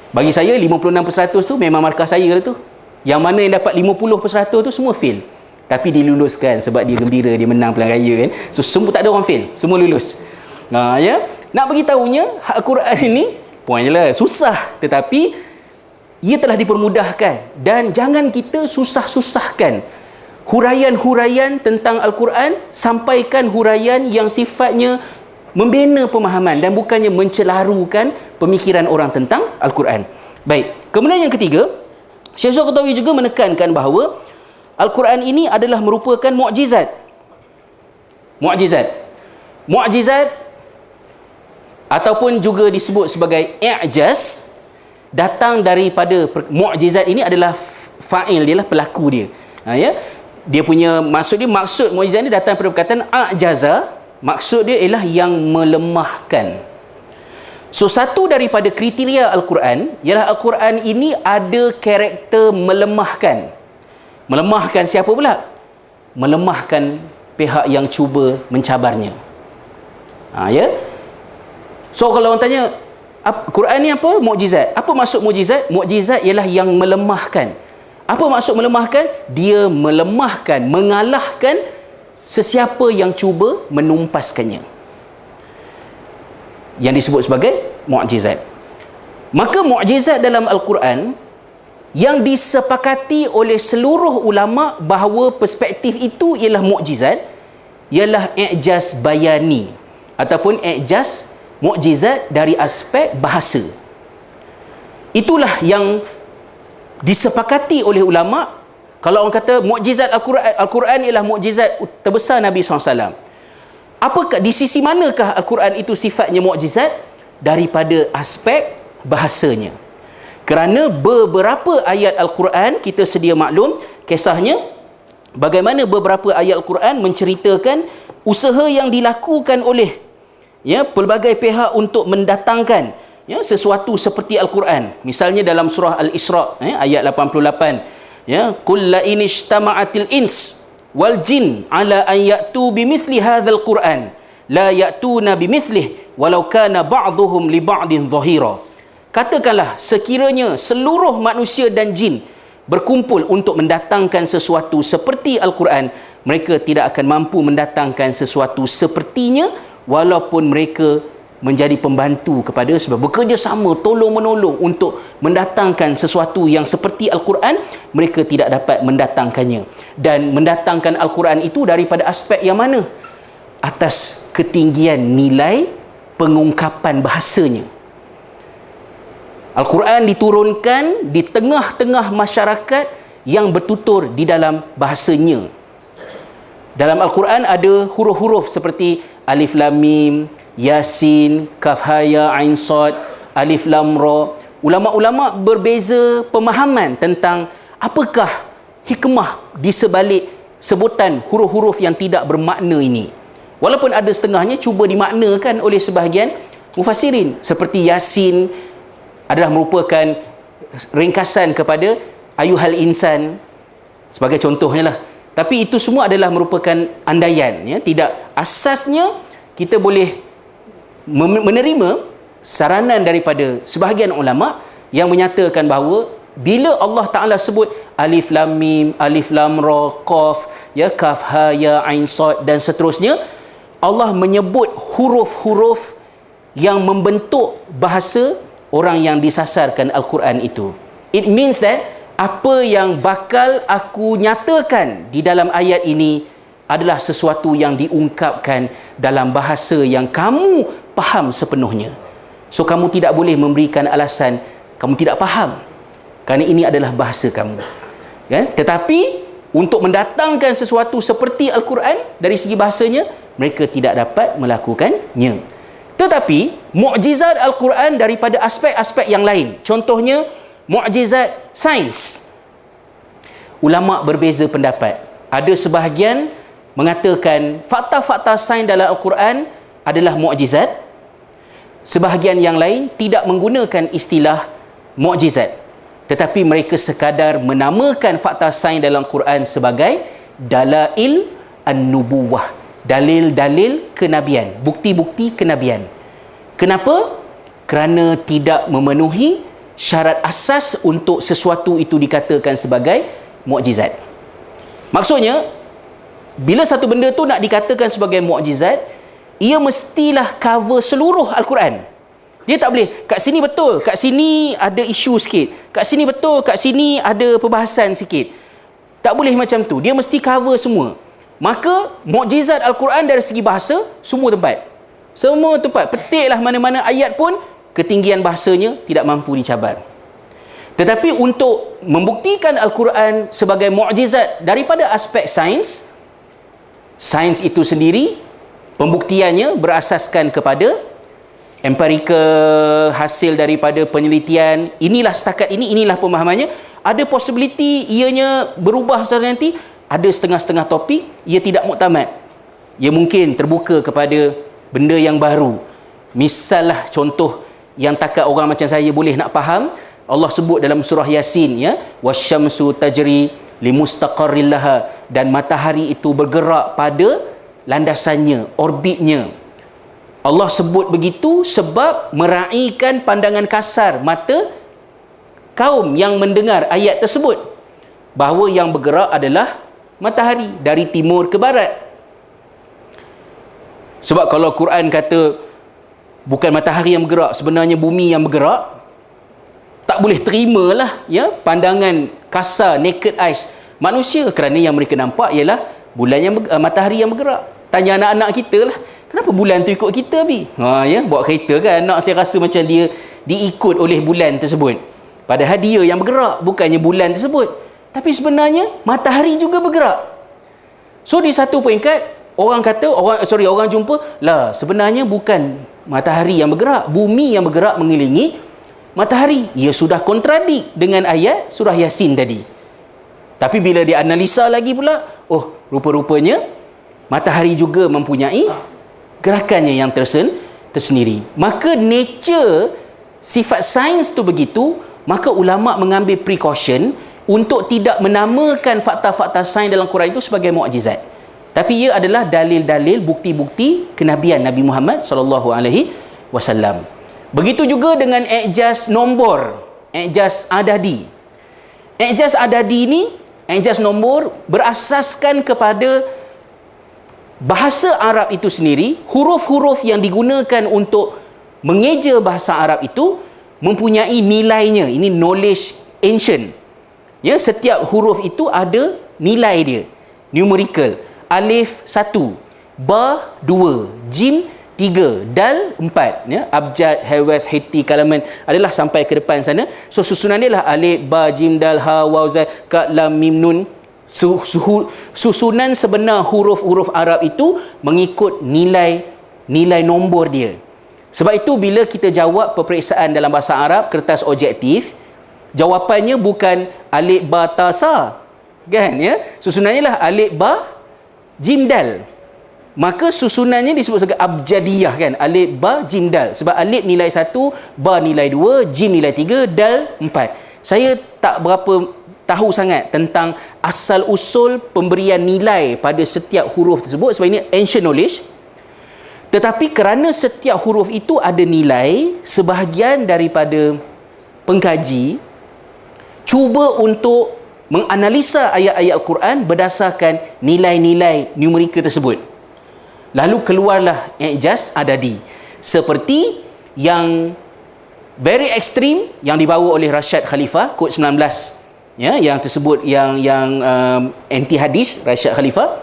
Bagi saya 56% tu memang markah saya lah tu. Yang mana yang dapat 50% tu semua fail. Tapi diluluskan sebab dia gembira dia menang pilihan raya kan. So semua tak ada orang fail, semua lulus. Ya. Nak bagi tahunya Al-Quran ini poinnya lah susah tetapi ia telah dipermudahkan dan jangan kita susah-susahkan huraian-huraian tentang Al-Quran, sampaikan huraian yang sifatnya membina pemahaman dan bukannya mencelarukan pemikiran orang tentang Al-Quran. Baik, kemudian yang ketiga, Syekh Qaradawi juga menekankan bahawa Al-Quran ini adalah merupakan mukjizat. Mukjizat ataupun juga disebut sebagai i'jaz datang daripada mukjizat ini adalah fa'il dia lah, pelaku dia. Ya. Dia punya maksud mukjizat ini datang daripada perkataan a'jaza, maksud dia ialah yang melemahkan. So satu daripada kriteria Al-Quran ialah Al-Quran ini ada karakter melemahkan. Melemahkan siapa pula? Melemahkan pihak yang cuba mencabarnya. Ya. So kalau orang tanya Quran ni apa? Mukjizat. Apa maksud mukjizat? Mukjizat ialah yang melemahkan. Apa maksud melemahkan? Dia melemahkan, mengalahkan sesiapa yang cuba menumpaskannya. Yang disebut sebagai mukjizat. Maka mukjizat dalam Al-Quran yang disepakati oleh seluruh ulama bahawa perspektif itu ialah mukjizat ialah i'jaz bayani ataupun i'jaz mukjizat dari aspek bahasa. Itulah yang disepakati oleh ulama. Kalau orang kata mukjizat Al-Quran, Al-Quran ialah mukjizat terbesar Nabi SAW. Apakah, di sisi manakah Al-Quran itu sifatnya mukjizat? Daripada aspek bahasanya. Kerana beberapa ayat Al-Quran, kita sedia maklum kisahnya, bagaimana beberapa ayat Al-Quran menceritakan usaha yang dilakukan oleh pelbagai pihak untuk mendatangkan sesuatu seperti Al-Quran. Misalnya dalam surah Al-Isra ayat 88, qul la in ijtama'atil ins wal jin ala an ya'tu bimithli hadzal Qur'an la ya'tuna bimithlihi walau kana ba'dhuhum li ba'din zahira. Katakanlah, sekiranya seluruh manusia dan jin berkumpul untuk mendatangkan sesuatu seperti Al-Quran, mereka tidak akan mampu mendatangkan sesuatu sepertinya, walaupun mereka menjadi pembantu kepada, sebab bekerjasama tolong-menolong untuk mendatangkan sesuatu yang seperti Al-Quran, mereka tidak dapat mendatangkannya. Dan mendatangkan Al-Quran itu daripada aspek yang mana? Atas ketinggian nilai pengungkapan bahasanya. Al-Quran diturunkan di tengah-tengah masyarakat yang bertutur di dalam bahasanya. Dalam Al-Quran ada huruf-huruf seperti Alif Lam Mim, Yasin, Kaf Ha Ya Ain Sad, Alif Lam Ra. Ulama-ulama berbeza pemahaman tentang apakah hikmah di sebalik sebutan huruf-huruf yang tidak bermakna ini. Walaupun ada setengahnya cuba dimaknakan oleh sebahagian mufassirin, seperti Yasin adalah merupakan ringkasan kepada Ayuhal Insan sebagai contohnya lah. Tapi itu semua adalah merupakan andaian, tidak asasnya. Kita boleh menerima saranan daripada sebahagian ulama yang menyatakan bahawa bila Allah Ta'ala sebut Alif Lam Mim, Alif Lam Ra, Qaf, Kaf Ha Ya Ain Sad dan seterusnya, Allah menyebut huruf-huruf yang membentuk bahasa orang yang disasarkan Al-Quran itu. It means that apa yang bakal aku nyatakan di dalam ayat ini adalah sesuatu yang diungkapkan dalam bahasa yang kamu faham sepenuhnya. So kamu tidak boleh memberikan alasan kamu tidak faham, kerana ini adalah bahasa kamu. Tetapi untuk mendatangkan sesuatu seperti Al-Quran dari segi bahasanya, mereka tidak dapat melakukannya. Tetapi mukjizat Al-Quran daripada aspek-aspek yang lain, contohnya mukjizat sains, ulama berbeza pendapat. Ada sebahagian mengatakan fakta-fakta sains dalam Al-Quran adalah mukjizat. Sebahagian yang lain tidak menggunakan istilah mukjizat, tetapi mereka sekadar menamakan fakta sains dalam Quran sebagai dalail an-nubuwah, dalil-dalil kenabian, bukti-bukti kenabian. Kenapa? Kerana tidak memenuhi syarat asas untuk sesuatu itu dikatakan sebagai mukjizat. Maksudnya, bila satu benda tu nak dikatakan sebagai mukjizat, ia mestilah cover seluruh Al-Quran. Dia tak boleh, kat sini betul, kat sini ada isu sikit, kat sini betul, kat sini ada perbahasan sikit. Tak boleh macam tu. Dia mesti cover semua. Maka mukjizat Al-Quran dari segi bahasa, semua tempat. Semua tempat. Petiklah mana-mana ayat pun, ketinggian bahasanya tidak mampu dicabar. Tetapi untuk membuktikan Al-Quran sebagai mukjizat daripada aspek sains, sains itu sendiri pembuktiannya berasaskan kepada empirikal, hasil daripada penelitian. Inilah setakat ini, inilah pemahamannya. Ada possibility ianya berubah suatu nanti. Ada setengah-setengah topik ia tidak muktamad. Ia mungkin terbuka kepada benda yang baru. Misalnya contoh yang takat orang macam saya boleh nak faham, Allah sebut dalam surah Yasin, wasyamsu tajri limustaqarril laha, dan matahari itu bergerak pada landasannya, orbitnya. Allah sebut begitu sebab meraihkan pandangan kasar mata kaum yang mendengar ayat tersebut, bahawa yang bergerak adalah matahari dari timur ke barat. Sebab kalau Quran kata bukan matahari yang bergerak, sebenarnya bumi yang bergerak, tak boleh terimalah pandangan kasar, naked eyes manusia, kerana yang mereka nampak ialah bulan yang matahari yang bergerak. Tanya anak-anak kita lah, kenapa bulan tu ikut kita Bi? Bawa kereta kan, anak saya rasa macam dia diikut oleh bulan tersebut, padahal dia yang bergerak, bukannya bulan tersebut. Tapi sebenarnya matahari juga bergerak. So di satu peringkat orang jumpa lah sebenarnya bukan matahari yang bergerak, bumi yang bergerak mengelilingi matahari. Ia sudah kontradik dengan ayat surah Yasin tadi. Tapi bila dia analisa lagi pula, oh rupa-rupanya matahari juga mempunyai gerakannya yang tersendiri. Maka nature sifat sains tu begitu, maka ulama mengambil precaution untuk tidak menamakan fakta-fakta sains dalam Quran itu sebagai mukjizat. Tapi ia adalah dalil-dalil, bukti-bukti kenabian Nabi Muhammad SAW. Begitu juga dengan i'jaz nombor, i'jaz adadi. I'jaz adadi ini, i'jaz nombor berasaskan kepada bahasa Arab itu sendiri. Huruf-huruf yang digunakan untuk mengeja bahasa Arab itu mempunyai nilainya. Ini knowledge ancient. Ya, setiap huruf itu ada nilai dia, numerical. Alif 1, ba 2, jim 3, dal 4, ya, abjad, hewes, hiti, kalaman adalah sampai ke depan sana. So susunan dia lah alif, ba, jim, dal, ha, waw, za, ka, lam, mim, nun. Susunan sebenar huruf-huruf Arab itu mengikut nilai nombor dia. Sebab itu bila kita jawab peperiksaan dalam bahasa Arab kertas objektif, jawapannya bukan alif, ba, ta, sa, kan, ya? Susunannya lah alif, ba, jim, dal. Maka susunannya disebut sebagai abjadiyah, kan, alif, ba, jim, dal. Sebab alif nilai 1, ba nilai 2, jim nilai 3, dal 4. Saya tak berapa tahu sangat tentang asal usul pemberian nilai pada setiap huruf tersebut, sebab ini ancient knowledge. Tetapi kerana setiap huruf itu ada nilai, sebahagian daripada pengkaji cuba untuk menganalisa ayat-ayat Al-Quran berdasarkan nilai-nilai numerika tersebut. Lalu keluarlah i'jaz adadi. Seperti yang very extreme yang dibawa oleh Rashad Khalifah, kod 19. Ya, yang tersebut yang anti hadis Rashad Khalifah.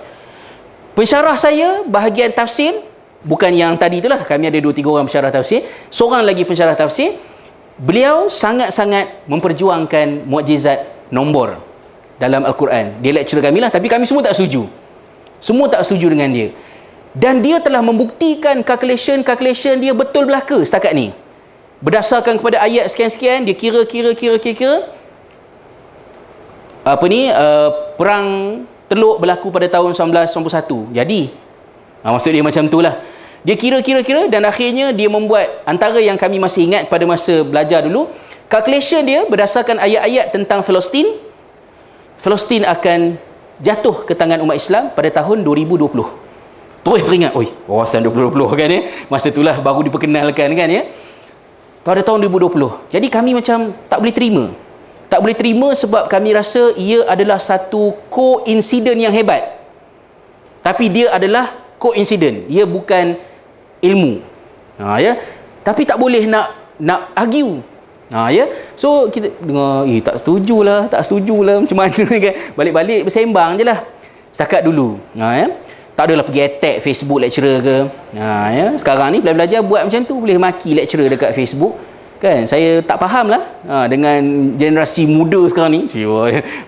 Pensyarah saya bahagian tafsir, bukan yang tadi itulah, kami ada 2-3 orang pensyarah tafsir. Seorang lagi pensyarah tafsir, beliau sangat-sangat memperjuangkan mukjizat nombor dalam Al-Quran. Dia lecturer kami lah, tapi kami semua tak setuju. Semua tak setuju dengan dia. Dan dia telah membuktikan calculation dia betul belaka setakat ni. Berdasarkan kepada ayat sekian-sekian, dia kira perang Teluk berlaku pada tahun 1991. Jadi maksud dia macam tu lah. Dia kira dan akhirnya dia membuat, antara yang kami masih ingat pada masa belajar dulu, calculation dia berdasarkan ayat-ayat tentang Palestin akan jatuh ke tangan umat Islam pada tahun 2020. Terus teringat, wawasan 2020 kan, ya. Masa itulah baru diperkenalkan, kan, ya. Pada tahun 2020. Jadi kami macam tak boleh terima. Tak boleh terima sebab kami rasa ia adalah satu koinsiden yang hebat. Tapi dia adalah koinsiden. Ia bukan ilmu. Ya. Tapi tak boleh nak argue. Ya. So kita dengar, tak setujulah, macam mana, kan. Balik-balik bersembang je lah. Setakat dulu. Ya. Tak adalah pergi attack Facebook lecturer ke. Ya. Sekarang ni belajar buat macam tu, boleh maki lecturer dekat Facebook. Kan, saya tak faham lah dengan generasi muda sekarang ni.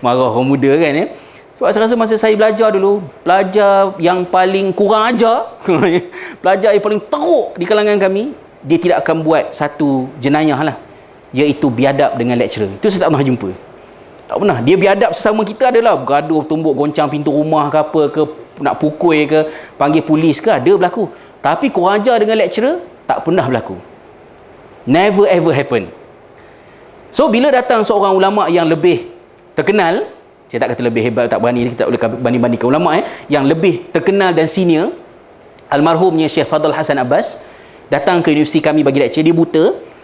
Marah orang muda, kan, ya. Sebab saya rasa masa saya belajar dulu, pelajar yang paling kurang ajar, pelajar yang paling teruk di kalangan kami, dia tidak akan buat satu jenayah lah, iaitu biadab dengan lecturer. Itu saya tak pernah jumpa. Tak pernah. Dia biadab sesama kita adalah bergaduh, tumbuk, goncang pintu rumah ke apa ke, nak pukul ke, panggil polis ke, ada berlaku. Tapi kurang ajar dengan lecturer, tak pernah berlaku. Never ever happen. So bila datang seorang ulama yang lebih terkenal, saya tak kata lebih hebat, tak berani, kita tak boleh banding-bandingkan ulama, yang lebih terkenal dan senior, almarhumnya Syekh Fadl Hasan Abbas, datang ke universiti kami bagi lecture. Dia buta.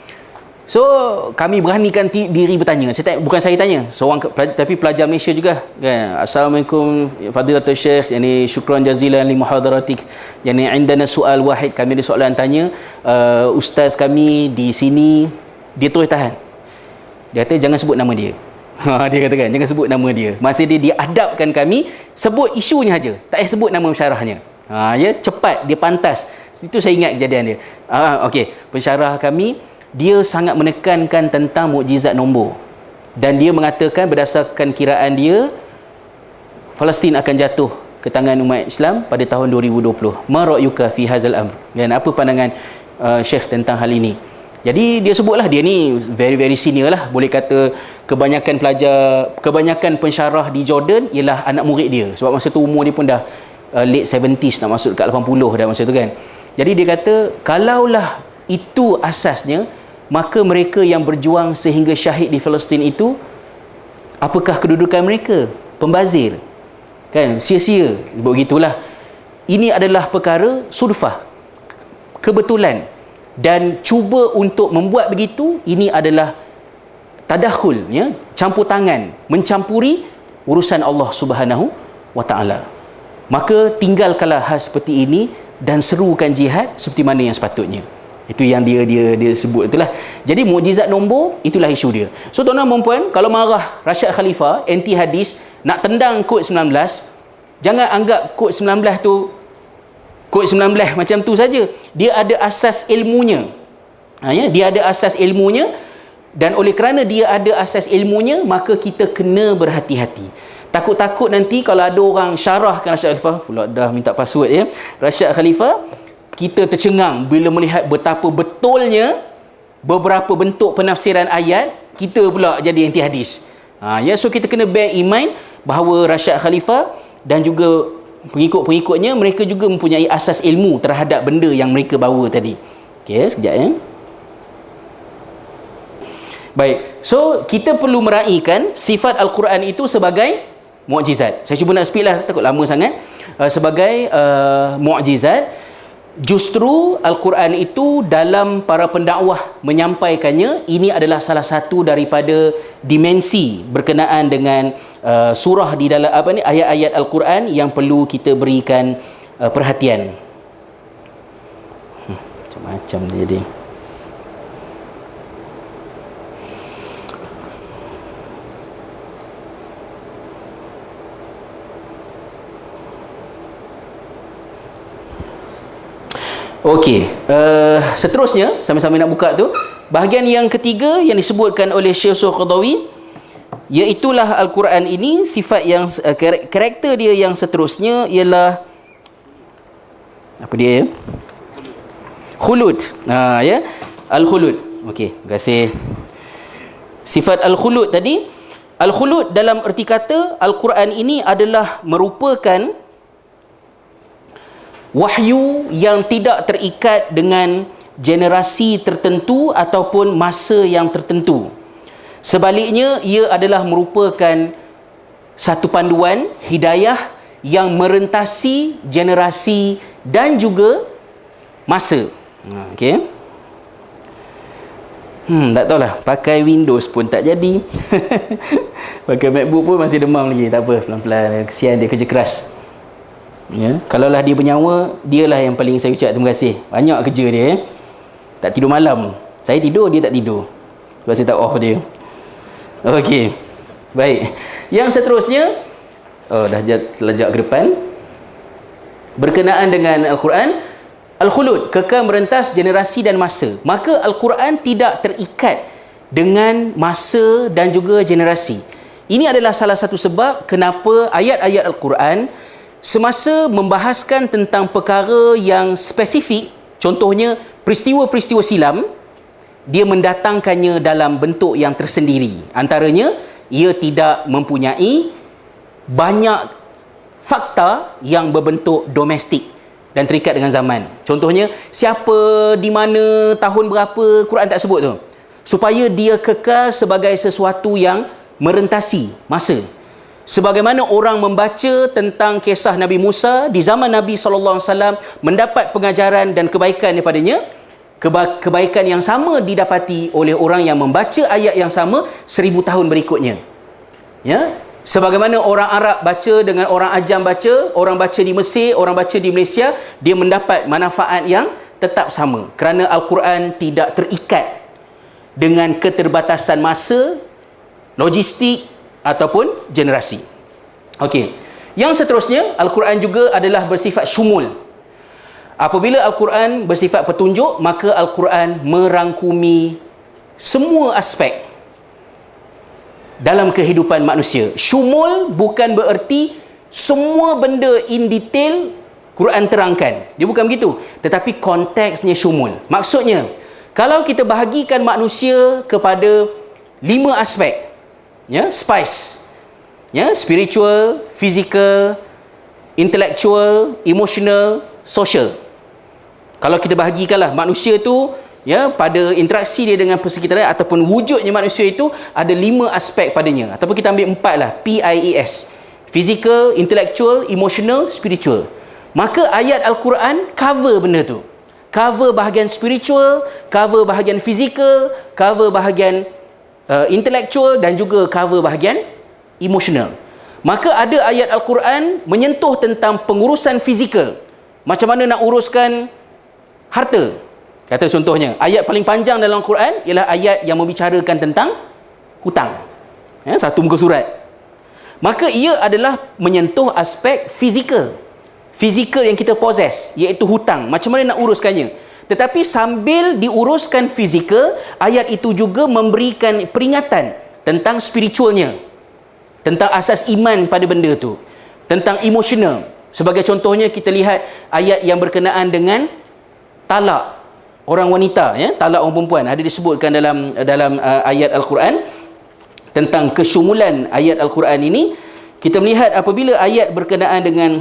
So kami beranikan diri bertanya. Bukan saya tanya, seorang tapi pelajar Malaysia juga, kan. Assalamualaikum Fadilatul Syekh, yani syukran jazilan li muhadaratik, yani indana soal wahid, kami ada soalan tanya, ustaz kami di sini. Dia terus tahan. Dia kata jangan sebut nama dia. Dia katakan jangan sebut nama dia. Masa dia adabkan kami, sebut isunya saja, tak payah sebut nama pensyarahnya. Ya, cepat, dia pantas. Itu saya ingat kejadian dia. Okey, pensyarah kami, dia sangat menekankan tentang mukjizat nombor. Dan dia mengatakan berdasarkan kiraan dia, Palestin akan jatuh ke tangan umat Islam pada tahun 2020. Ma ra'yuka fi hadzal amr? Dan apa pandangan Syekh tentang hal ini? Jadi dia sebutlah, dia ni very senior lah, boleh kata kebanyakan pensyarah di Jordan ialah anak murid dia, sebab masa tu umur dia pun dah late 70s, nak masuk dekat 80 dah masa tu kan. Jadi dia kata kalaulah itu asasnya, maka mereka yang berjuang sehingga syahid di Palestin itu, apakah kedudukan mereka? Pembazir kan, sia-sia. Begitulah, ini adalah perkara sudfah, kebetulan, dan cuba untuk membuat begitu, ini adalah tadakhul, ya, campur tangan, mencampuri urusan Allah Subhanahu wa taala. Maka tinggalkanlah hal seperti ini dan serukan jihad seperti mana yang sepatutnya. Itu yang dia sebut itulah. Jadi mukjizat nombor, itulah isu dia. So tuan-tuan dan puan, kalau marah Rashad Khalifah anti hadis, nak tendang kod 19, jangan anggap kod 19 tu kod 19 macam tu saja. Dia ada asas ilmunya. Dia ada asas ilmunya, dan oleh kerana dia ada asas ilmunya, maka kita kena berhati-hati. Takut-takut nanti kalau ada orang syarahkan Rashad Khalifah, pula dah minta password ya, Rashad Khalifah, kita tercengang bila melihat betapa betulnya beberapa bentuk penafsiran ayat, kita pula jadi anti hadis. So kita kena bear in mind bahawa Rashad Khalifah dan juga pengikut-pengikutnya, mereka juga mempunyai asas ilmu terhadap benda yang mereka bawa tadi. Okey, sekejap ya. Baik, so kita perlu meraihkan sifat Al-Quran itu sebagai mukjizat. Saya cuba nak speed lah, takut lama sangat. Sebagai mukjizat. Justru Al-Quran itu dalam para pendakwah menyampaikannya, ini adalah salah satu daripada dimensi berkenaan dengan surah di dalam ayat-ayat Al-Quran yang perlu kita berikan perhatian. Macam-macam dia jadi. Okey, seterusnya sama-sama nak buka tu, bahagian yang ketiga yang disebutkan oleh Syekh Qadawi, iaitulah Al-Quran ini, sifat yang karakter dia yang seterusnya ialah apa dia ya? Khulud. Ya, Al-Khulud. Okey, terima kasih. Sifat Al-Khulud tadi, Al-Khulud dalam erti kata Al-Quran ini adalah merupakan wahyu yang tidak terikat dengan generasi tertentu ataupun masa yang tertentu. Sebaliknya, ia adalah merupakan satu panduan hidayah yang merentasi generasi dan juga masa. Okey. Tak tahulah, pakai Windows pun tak jadi. Pakai MacBook pun masih demam lagi. Tak apa, pelan-pelan. Kesian dia, kerja keras. Ya, kalaulah dia bernyawa, dialah yang paling saya ucap terima kasih. Banyak kerja dia ya. Tak tidur malam. Saya tidur, dia tak tidur. Sebab saya tak off dia. Okey. Baik. Yang seterusnya, dah telajak ke depan. Berkenaan dengan Al-Quran, Al-Khulud, kekal merentas generasi dan masa. Maka Al-Quran tidak terikat dengan masa dan juga generasi. Ini adalah salah satu sebab kenapa ayat-ayat Al-Quran semasa membahaskan tentang perkara yang spesifik, contohnya peristiwa-peristiwa silam, dia mendatangkannya dalam bentuk yang tersendiri. Antaranya, ia tidak mempunyai banyak fakta yang berbentuk domestik dan terikat dengan zaman. Contohnya, siapa, di mana, tahun berapa, Quran tak sebut tu. Supaya dia kekal sebagai sesuatu yang merentasi masa. Sebagaimana orang membaca tentang kisah Nabi Musa di zaman Nabi SAW, mendapat pengajaran dan kebaikan daripadanya, kebaikan yang sama didapati oleh orang yang membaca ayat yang sama 1000 tahun berikutnya. Ya, sebagaimana orang Arab baca dengan orang Ajam baca, orang baca di Mesir, orang baca di Malaysia, dia mendapat manfaat yang tetap sama kerana Al-Quran tidak terikat dengan keterbatasan masa, logistik ataupun generasi. Okey. Yang seterusnya, Al-Quran juga adalah bersifat syumul. Apabila Al-Quran bersifat petunjuk, maka Al-Quran merangkumi semua aspek dalam kehidupan manusia. Syumul bukan bererti semua benda in detail Quran terangkan. Dia bukan begitu. Tetapi konteksnya syumul. Maksudnya, kalau kita bahagikan manusia kepada 5 aspek, ya, spice, ya, spiritual, physical, intellectual, emotional, social. Kalau kita bahagikanlah manusia tu, ya, pada interaksi dia dengan persekitaran ataupun wujudnya manusia itu ada 5 aspek padanya, ataupun kita ambil 4 lah, PIES, physical, intellectual, emotional, spiritual. Maka ayat Al-Quran cover benda tu, cover bahagian spiritual, cover bahagian physical, cover bahagian intellectual, dan juga cover bahagian emotional. Maka ada ayat Al-Quran menyentuh tentang pengurusan fizikal, macam mana nak uruskan harta. Kata contohnya, ayat paling panjang dalam Quran ialah ayat yang membicarakan tentang hutang, ya, satu muka surat. Maka ia adalah menyentuh aspek fizikal yang kita possess, iaitu hutang, macam mana nak uruskannya. Tetapi sambil diuruskan fizikal, ayat itu juga memberikan peringatan tentang spiritualnya, tentang asas iman pada benda tu, tentang emosional. Sebagai contohnya, kita lihat ayat yang berkenaan dengan talak orang wanita, ya, talak orang perempuan, ada disebutkan dalam ayat Al-Quran. Tentang kesyumulan ayat Al-Quran ini, kita melihat apabila ayat berkenaan dengan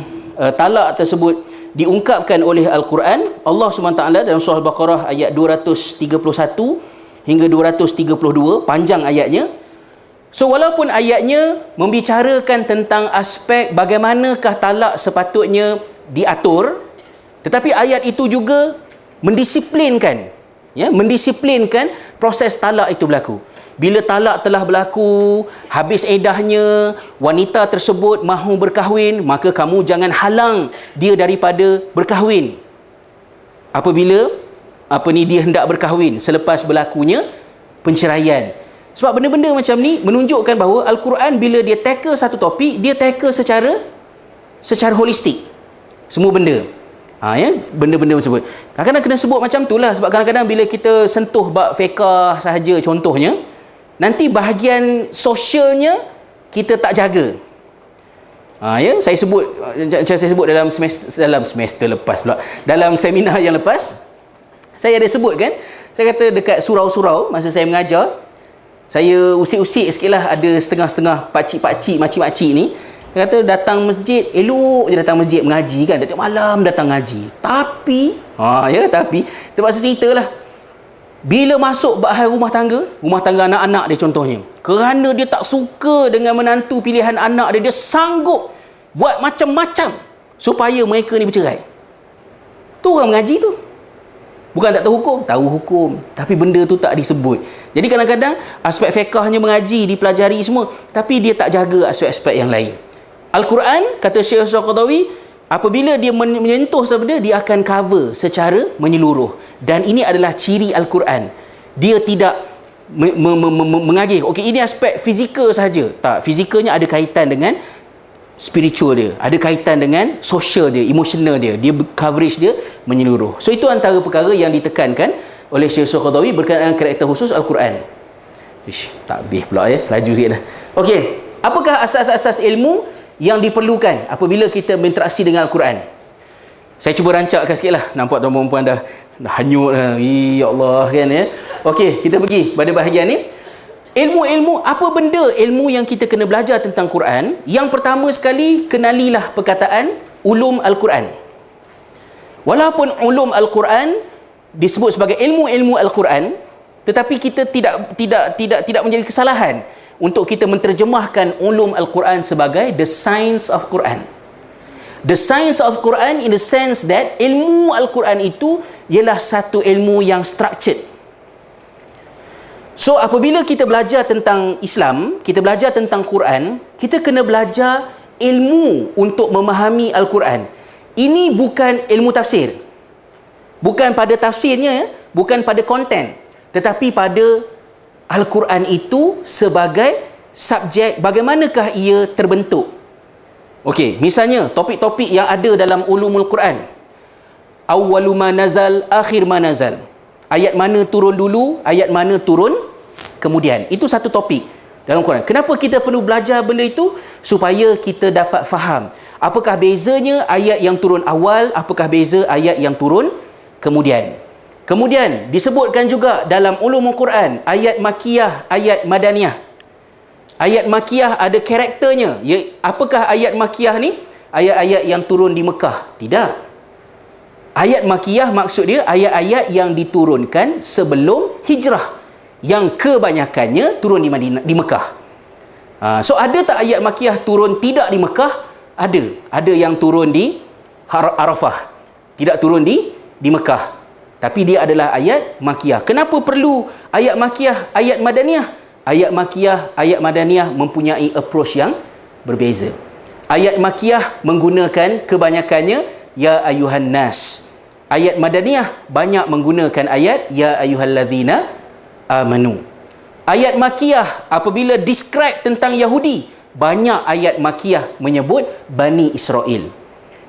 talak tersebut diungkapkan oleh Al-Quran, Allah SWT dalam surah Al-Baqarah ayat 231 hingga 232, panjang ayatnya. So walaupun ayatnya membicarakan tentang aspek bagaimanakah talak sepatutnya diatur, tetapi ayat itu juga mendisiplinkan, ya, mendisiplinkan proses talak itu berlaku. Bila talak telah berlaku, habis eddahnya, wanita tersebut mahu berkahwin, maka kamu jangan halang dia daripada berkahwin. Apabila dia hendak berkahwin selepas berlakunya penceraian. Sebab benda-benda macam ni menunjukkan bahawa Al-Quran bila dia tackle satu topik, dia tackle secara holistik semua benda. Ya, benda-benda tersebut. Kadang-kadang kena sebut macam tu lah, sebab kadang-kadang bila kita sentuh bab fiqah sahaja contohnya, nanti bahagian sosialnya kita tak jaga. Ya, saya sebut dalam semester lepas pula, dalam seminar yang lepas, saya ada sebut kan, saya kata dekat surau-surau masa saya mengajar, saya usik-usik sikit lah, ada setengah-setengah pakcik-pakcik, makcik-makcik ni, dia kata datang masjid, elok je datang masjid mengaji kan, tiap malam datang ngaji. Tapi, terpaksa cerita lah, bila masuk bahas rumah tangga anak-anak dia contohnya, kerana dia tak suka dengan menantu pilihan anak dia, dia sanggup buat macam-macam supaya mereka ni bercerai. Tu orang mengaji tu. Bukan tak tahu hukum, tapi benda tu tak disebut. Jadi kadang-kadang aspek fiqahnya mengaji, dipelajari semua, tapi dia tak jaga aspek-aspek yang lain. Al-Quran, kata Syekh Al-Qaradawi, apabila dia menyentuh sebenarnya, dia akan cover secara menyeluruh. Dan ini adalah ciri Al-Quran. Dia tidak mengagih, okey ini aspek fizikal sahaja. Tak, fizikalnya ada kaitan dengan spiritual dia, ada kaitan dengan social dia, emotional dia, coverage dia menyeluruh. So itu antara perkara yang ditekankan oleh Syekh Al-Qaradawi berkenaan dengan karakter khusus Al-Quran. Tak habis pula ya, laju sikit dah. Okey, apakah asas-asas ilmu yang diperlukan apabila kita berinteraksi dengan Al-Quran? Saya cuba rancakkan sikit lah. Nampak tuan-tuan perempuan dah hanyut dah. Ya Allah kan ya. Okey, kita pergi pada bahagian ni. Ilmu-ilmu, apa benda ilmu yang kita kena belajar tentang Quran? Yang pertama sekali, kenalilah perkataan ulum Al-Quran. Walaupun ulum Al-Quran disebut sebagai ilmu-ilmu Al-Quran, tetapi kita tidak menjadi kesalahan untuk kita menterjemahkan ulum Al-Quran sebagai the science of Quran. The science of Quran in the sense that ilmu Al-Quran itu ialah satu ilmu yang structured. So apabila kita belajar tentang Islam, kita belajar tentang Quran, kita kena belajar ilmu untuk memahami Al-Quran. Ini bukan ilmu tafsir. Bukan pada tafsirnya, bukan pada konten, tetapi pada Al-Quran itu sebagai subjek, bagaimanakah ia terbentuk. Okey, misalnya topik-topik yang ada dalam ulumul Quran. Awwalu ma nazal, akhir ma nazal. Ayat mana turun dulu, ayat mana turun kemudian. Itu satu topik. dalam Quran. Kenapa kita perlu belajar benda itu? Supaya kita dapat faham apakah bezanya ayat yang turun awal, apakah beza ayat yang turun kemudian. Kemudian disebutkan juga dalam ulumul Quran, ayat makiyah, ayat madaniyah. Ayat makiyah ada karakternya. Apakah ayat makiyah ni? Ayat-ayat yang turun di Mekah? Tidak. Ayat makiyah maksud dia ayat-ayat yang diturunkan sebelum hijrah, yang kebanyakannya turun di Madinah, di Mekah. So ada tak ayat makiyah turun tidak di Mekah? Ada yang turun di Arafah, tidak turun di Mekah. Tapi dia adalah ayat makiyah. Kenapa perlu ayat makiyah, ayat madaniyah? Ayat makiyah, ayat madaniyah mempunyai approach yang berbeza. Ayat makiyah menggunakan kebanyakannya ya ayuhan nas. Ayat madaniyah banyak menggunakan ayat ya ayyuhallazina amanu. Ayat makiyah apabila describe tentang Yahudi, banyak ayat makiyah menyebut Bani Israel.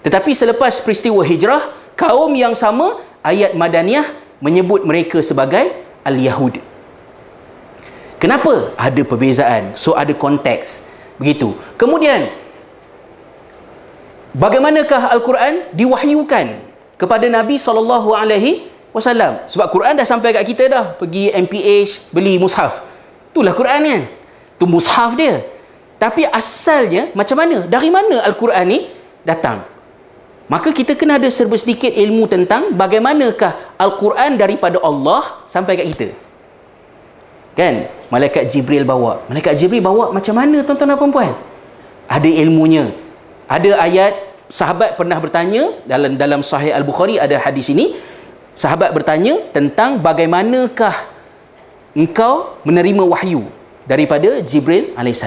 Tetapi selepas peristiwa hijrah, kaum yang sama, ayat madaniyah menyebut mereka sebagai al-Yahud. Kenapa? Ada perbezaan. So ada konteks. Begitu. Kemudian, bagaimanakah Al-Quran diwahyukan kepada Nabi SAW? Sebab Quran dah sampai kat kita dah. Pergi MPH, beli mushaf. Itulah Quran kan. Itu mushaf dia. Tapi asalnya macam mana? Dari mana Al-Quran ni datang? Maka kita kena ada serba sedikit ilmu tentang bagaimanakah Al-Quran daripada Allah sampai kat kita. Kan? Malaikat Jibril bawa. Malaikat Jibril bawa macam mana tuan-tuan dan puan-puan? Ada ilmunya. Ada ayat, sahabat pernah bertanya, dalam Sahih Al-Bukhari ada hadis ini, sahabat bertanya tentang bagaimanakah engkau menerima wahyu daripada Jibril AS.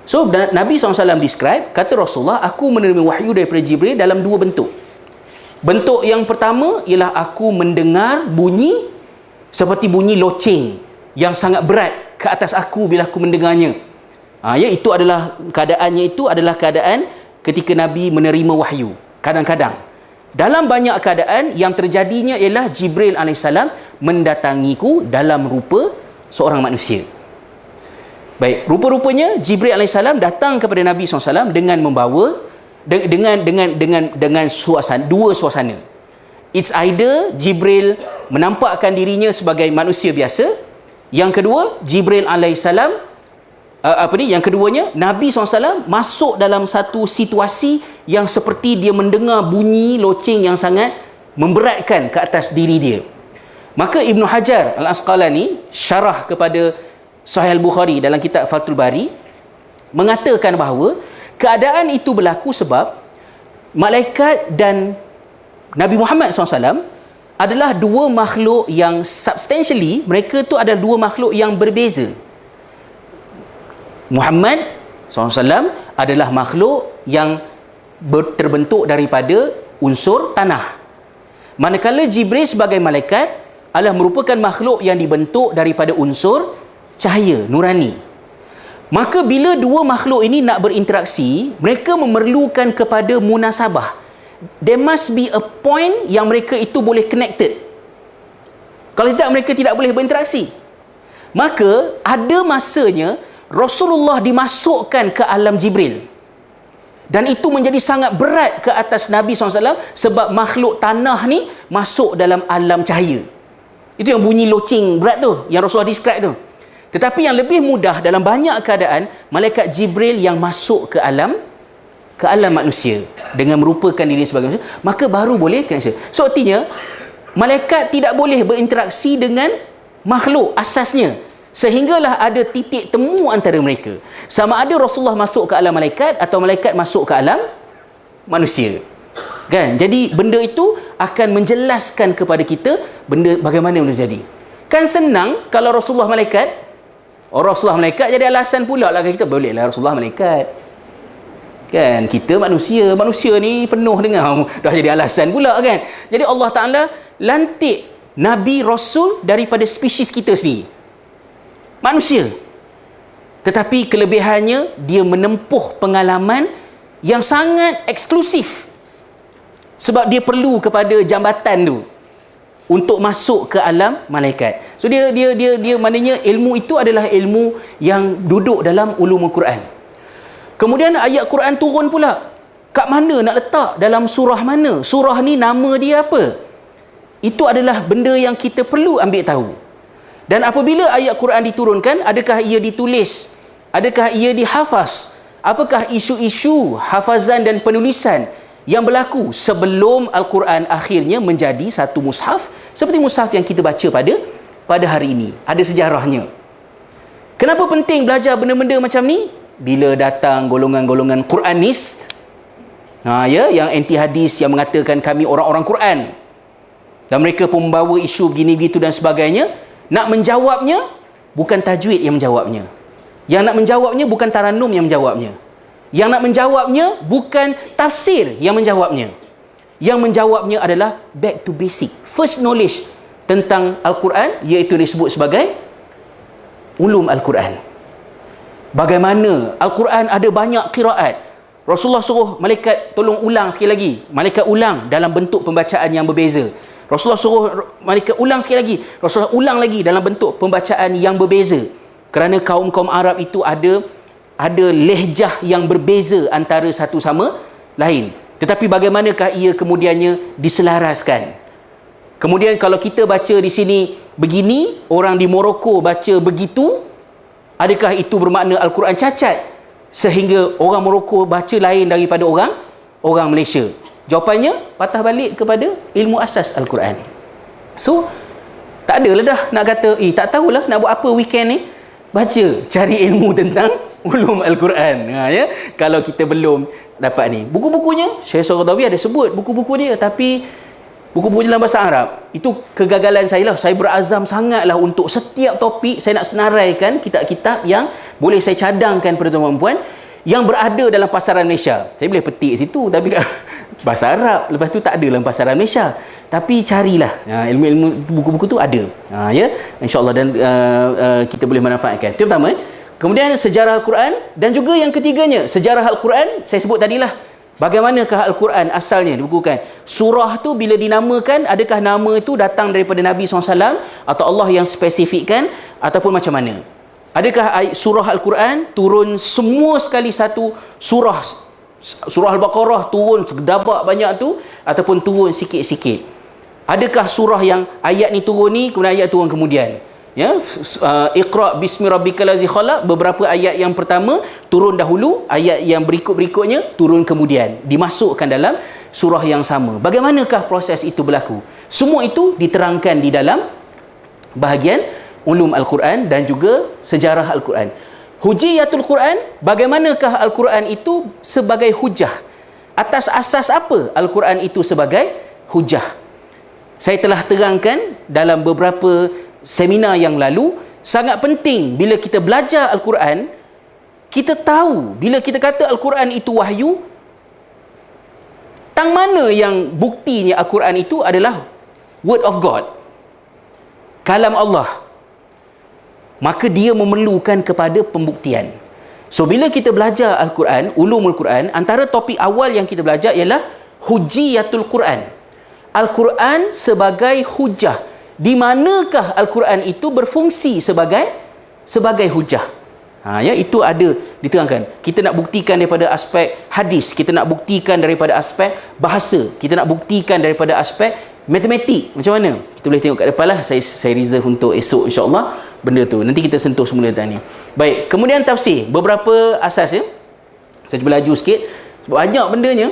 So Nabi SAW describe, kata Rasulullah, aku menerima wahyu daripada Jibril dalam dua bentuk. Bentuk yang pertama ialah aku mendengar bunyi seperti bunyi loceng yang sangat berat ke atas aku bila aku mendengarnya. Itu adalah keadaannya, itu adalah keadaan ketika Nabi menerima wahyu. Kadang-kadang dalam banyak keadaan yang terjadinya ialah Jibril AS mendatangiku dalam rupa seorang manusia. Baik, rupa-rupanya Jibril AS datang kepada Nabi SAW dengan membawa dengan suasana, dua suasana. It's either Jibril menampakkan dirinya sebagai manusia biasa. Yang kedua, Jibril AS yang keduanya, Nabi SAW masuk dalam satu situasi yang seperti dia mendengar bunyi loceng yang sangat memberatkan ke atas diri dia. Maka Ibn Hajar Al-Asqalani syarah kepada Sahih Al-Bukhari dalam kitab Fathul Bari mengatakan bahawa keadaan itu berlaku sebab malaikat dan Nabi Muhammad SAW adalah dua makhluk yang substantially, mereka tu adalah dua makhluk yang berbeza. Muhammad SAW adalah makhluk yang terbentuk daripada unsur tanah. Manakala Jibril sebagai malaikat adalah merupakan makhluk yang dibentuk daripada unsur cahaya, nurani. Maka bila dua makhluk ini nak berinteraksi, mereka memerlukan kepada munasabah. There must be a point yang mereka itu boleh connected. Kalau tidak, mereka tidak boleh berinteraksi. Maka ada masanya Rasulullah dimasukkan ke alam Jibril. Dan itu menjadi sangat berat ke atas Nabi SAW sebab makhluk tanah ni masuk dalam alam cahaya. Itu yang bunyi loceng berat tu, yang Rasulullah describe tu. Tetapi yang lebih mudah dalam banyak keadaan, malaikat Jibril yang masuk ke alam manusia dengan merupakan diri sebagai manusia, maka baru boleh connection. So artinya malaikat tidak boleh berinteraksi dengan makhluk asasnya, sehinggalah ada titik temu antara mereka. Sama ada Rasulullah masuk ke alam malaikat atau malaikat masuk ke alam manusia. Kan? Jadi benda itu akan menjelaskan kepada kita bagaimana benda jadi. Kan senang kalau Rasulullah malaikat, Rasulullah malaikat jadi alasan pula lah kita, bolehlah Rasulullah malaikat. Kan, kita manusia ni penuh dengan dah jadi alasan pula kan. Jadi Allah Ta'ala lantik Nabi Rasul daripada spesies kita sendiri, manusia. Tetapi kelebihannya, dia menempuh pengalaman yang sangat eksklusif. Sebab dia perlu kepada jambatan tu untuk masuk ke alam malaikat. So dia maknanya ilmu itu adalah ilmu yang duduk dalam ulumul Quran. Kemudian ayat Quran turun pula. Kat mana nak letak? Dalam surah mana? Surah ni nama dia apa? Itu adalah benda yang kita perlu ambil tahu. Dan apabila ayat Quran diturunkan, adakah ia ditulis? Adakah ia dihafaz? Apakah isu-isu hafazan dan penulisan yang berlaku sebelum Al-Quran akhirnya menjadi satu mushaf seperti mushaf yang kita baca pada hari ini? Ada sejarahnya. Kenapa penting belajar benda-benda macam ni? Bila datang golongan-golongan Quranis, yang anti hadis, yang mengatakan kami orang-orang Quran, dan mereka pun membawa isu begini begitu dan sebagainya, nak menjawabnya bukan tajwid yang menjawabnya. Yang nak menjawabnya bukan taranum yang menjawabnya. Yang nak menjawabnya bukan tafsir yang menjawabnya. Yang menjawabnya adalah back to basic, first knowledge tentang Al-Quran, iaitu disebut sebagai ulum Al-Quran. Bagaimana Al-Quran ada banyak qiraat. Rasulullah suruh malaikat tolong ulang sekali lagi. Malaikat ulang dalam bentuk pembacaan yang berbeza. Rasulullah suruh malaikat ulang sekali lagi. Rasulullah ulang lagi dalam bentuk pembacaan yang berbeza. Kerana kaum-kaum Arab itu ada lehjah yang berbeza antara satu sama lain. Tetapi bagaimanakah ia kemudiannya diselaraskan? Kemudian kalau kita baca di sini begini, orang di Morocco baca begitu, adakah itu bermakna Al-Quran cacat sehingga orang Morocco baca lain daripada orang Malaysia? Jawapannya patah balik kepada ilmu asas Al-Quran. So tak adalah dah nak kata tak tahulah nak buat apa weekend ni. Baca, cari ilmu tentang ulum Al-Quran. Kalau kita belum dapat ni, buku-bukunya Syekh Qaradawi ada sebut buku-buku dia, tapi buku-buku dalam bahasa Arab. Itu kegagalan saya lah. Saya berazam sangatlah untuk setiap topik saya nak senaraikan kitab-kitab yang boleh saya cadangkan pada tuan-tuan yang berada dalam pasaran Malaysia. Saya boleh petik situ, tapi bahasa Arab, lepas tu tak ada dalam pasaran Malaysia. Tapi carilah ilmu-ilmu buku-buku tu ada, insya-Allah, dan kita boleh manfaatkan. Itu pertama. Kemudian sejarah Al-Quran, dan juga yang ketiganya sejarah Al-Quran. Saya sebut tadilah bagaimanakah Al-Quran asalnya dibukukan. Surah tu bila dinamakan, adakah nama itu datang daripada Nabi SAW atau Allah yang spesifikkan, ataupun macam mana? Adakah surah Al-Quran turun semua sekali satu surah Al-Baqarah turun sedabak banyak tu, ataupun turun sikit-sikit? Adakah surah yang ayat ni turun ni, kemudian ayat turun kemudian? Iqra bismi rabbikal ladzi khalaq, beberapa ayat yang pertama turun dahulu, ayat yang berikut-berikutnya turun kemudian, dimasukkan dalam surah yang sama. Bagaimanakah proses itu berlaku? Semua itu diterangkan di dalam bahagian ulum Al-Quran dan juga sejarah Al-Quran. Hujiyatul Quran, bagaimanakah Al-Quran itu sebagai hujah? Atas asas apa Al-Quran itu sebagai hujah? Saya telah terangkan dalam beberapa seminar yang lalu. Sangat penting bila kita belajar Al-Quran, kita tahu bila kita kata Al-Quran itu wahyu, tang mana yang buktinya Al-Quran itu adalah word of God, kalam Allah, maka dia memerlukan kepada pembuktian. So bila kita belajar Al-Quran, ulumul Quran, antara topik awal yang kita belajar ialah hujiyatul Quran. Al-Quran sebagai hujah. Di manakah Al-Quran itu berfungsi sebagai hujah? Itu ada diterangkan. Kita nak buktikan daripada aspek hadis, kita nak buktikan daripada aspek bahasa, kita nak buktikan daripada aspek matematik. Macam mana? Kita boleh tengok kat depan lah. Saya reserve untuk esok, insya-Allah, benda tu. Nanti kita sentuh semula tadi. Baik, kemudian tafsir. Beberapa asas ya. Saya cuba laju sikit sebab banyak bendanya.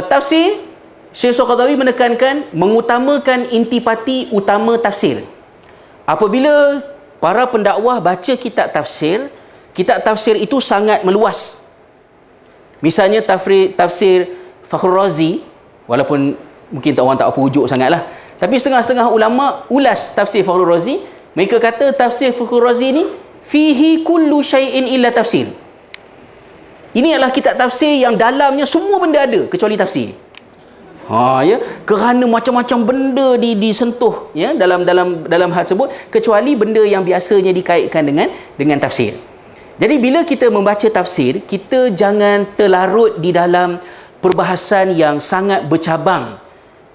Tafsir, Syekh Qaradawi menekankan mengutamakan intipati utama tafsir. Apabila para pendakwah baca kitab tafsir itu sangat meluas. Misalnya tafsir Fakhrul Razi, walaupun mungkin orang tak apa rujuk sangatlah, tapi setengah-setengah ulama ulas tafsir Fakhrul Razi. Mereka kata tafsir Fakhrul Razi ni fihi kullu syai'in illa tafsir. Ini adalah kitab tafsir yang dalamnya semua benda ada kecuali tafsir. Kerana macam-macam benda disentuh ya dalam hal tersebut, kecuali benda yang biasanya dikaitkan dengan tafsir. Jadi bila kita membaca tafsir, kita jangan terlarut di dalam perbahasan yang sangat bercabang.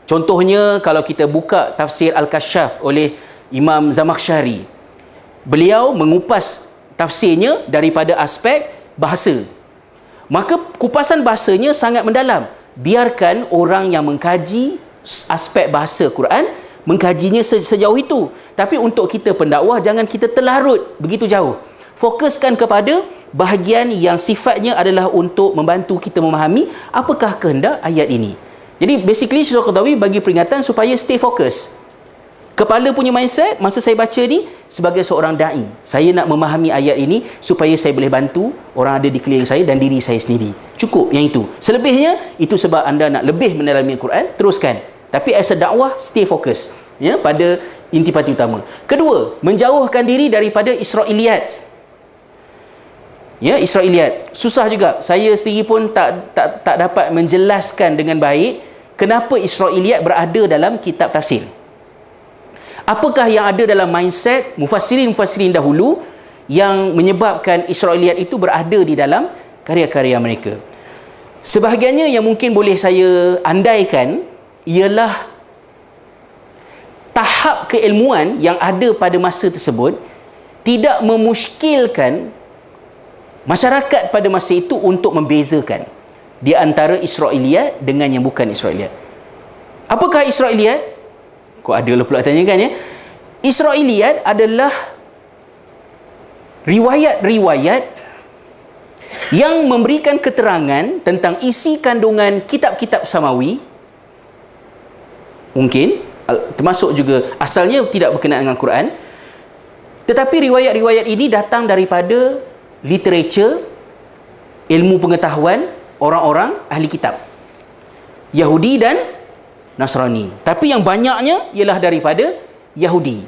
Contohnya kalau kita buka tafsir Al-Kashaf oleh Imam Zamakhsyari. Beliau mengupas tafsirnya daripada aspek bahasa. Maka kupasan bahasanya sangat mendalam. Biarkan orang yang mengkaji aspek bahasa Quran mengkajinya sejauh itu. Tapi untuk kita pendakwah, jangan kita terlarut begitu jauh. Fokuskan kepada bahagian yang sifatnya adalah untuk membantu kita memahami apakah kehendak ayat ini. Jadi basically Syekh Qaradawi bagi peringatan supaya stay fokus. Kepala punya mindset masa saya baca ni, sebagai seorang da'i, saya nak memahami ayat ini supaya saya boleh bantu orang ada di keliling saya dan diri saya sendiri. Cukup yang itu. Selebihnya itu sebab anda nak lebih mendalami Al-Quran, teruskan. Tapi as a dakwah, stay fokus ya pada intipati utama. Kedua, menjauhkan diri daripada Israiliyat. Ya, Israiliyat susah juga. Saya sendiri pun tak dapat menjelaskan dengan baik kenapa Israiliyat berada dalam kitab tafsir. Apakah yang ada dalam mindset mufassirin dahulu yang menyebabkan Israiliyat itu berada di dalam karya-karya mereka? Sebahagiannya yang mungkin boleh saya andaikan ialah tahap keilmuan yang ada pada masa tersebut tidak memuskilkan masyarakat pada masa itu untuk membezakan di antara Israiliyat dengan yang bukan Israiliyat. Apakah Israiliyat? Kok ada lah pula tanyakan ya. Israiliyat adalah riwayat-riwayat yang memberikan keterangan tentang isi kandungan kitab-kitab samawi. Mungkin termasuk juga asalnya tidak berkenaan dengan Quran, tetapi riwayat-riwayat ini datang daripada literature, ilmu pengetahuan orang-orang ahli kitab Yahudi dan Nasrani. Tapi yang banyaknya ialah daripada Yahudi.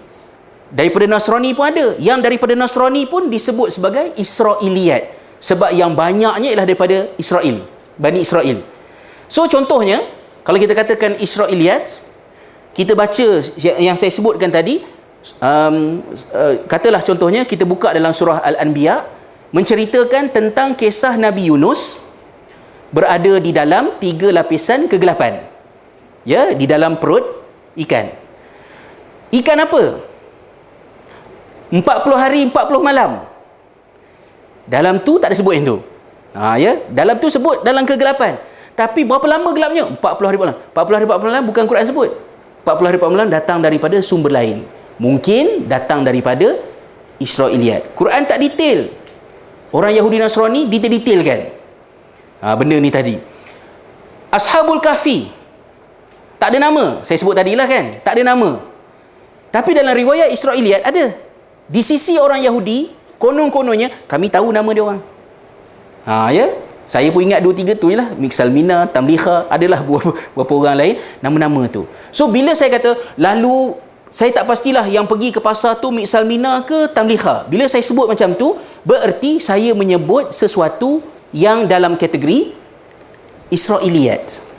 Daripada Nasrani pun ada. Yang daripada Nasrani pun disebut sebagai Israiliyat. Sebab yang banyaknya ialah daripada Israel, Bani Israel. So contohnya, kalau kita katakan Israiliyat, kita baca yang saya sebutkan tadi, katalah contohnya kita buka dalam surah Al-Anbiya, menceritakan tentang kisah Nabi Yunus berada di dalam 3 lapisan kegelapan. Ya, di dalam perut ikan. Ikan apa? 40 hari 40 malam. Dalam tu tak ada sebut yang tu. Ya, dalam tu sebut dalam kegelapan. Tapi berapa lama gelapnya? 40 hari 40 malam. 40 hari 40 malam bukan Quran sebut. 40 hari 40 malam datang daripada sumber lain. Mungkin datang daripada Israiliyat. Quran tak detail. Orang Yahudi Nasrani detail-detailkan benda ni tadi. Ashabul Kahfi tak ada nama. Saya sebut tadilah kan, tak ada nama. Tapi dalam riwayat Israiliyat ada. Di sisi orang Yahudi, konon-kononnya kami tahu nama dia orang. Ya. Saya pun ingat 2-3 tu jelah. Miksalmina, Tamliha, adalah beberapa orang lain nama-nama tu. So bila saya kata lalu saya tak pastilah yang pergi ke pasar tu Miksalmina ke Tamliha. Bila saya sebut macam tu, bererti saya menyebut sesuatu yang dalam kategori Israiliyat.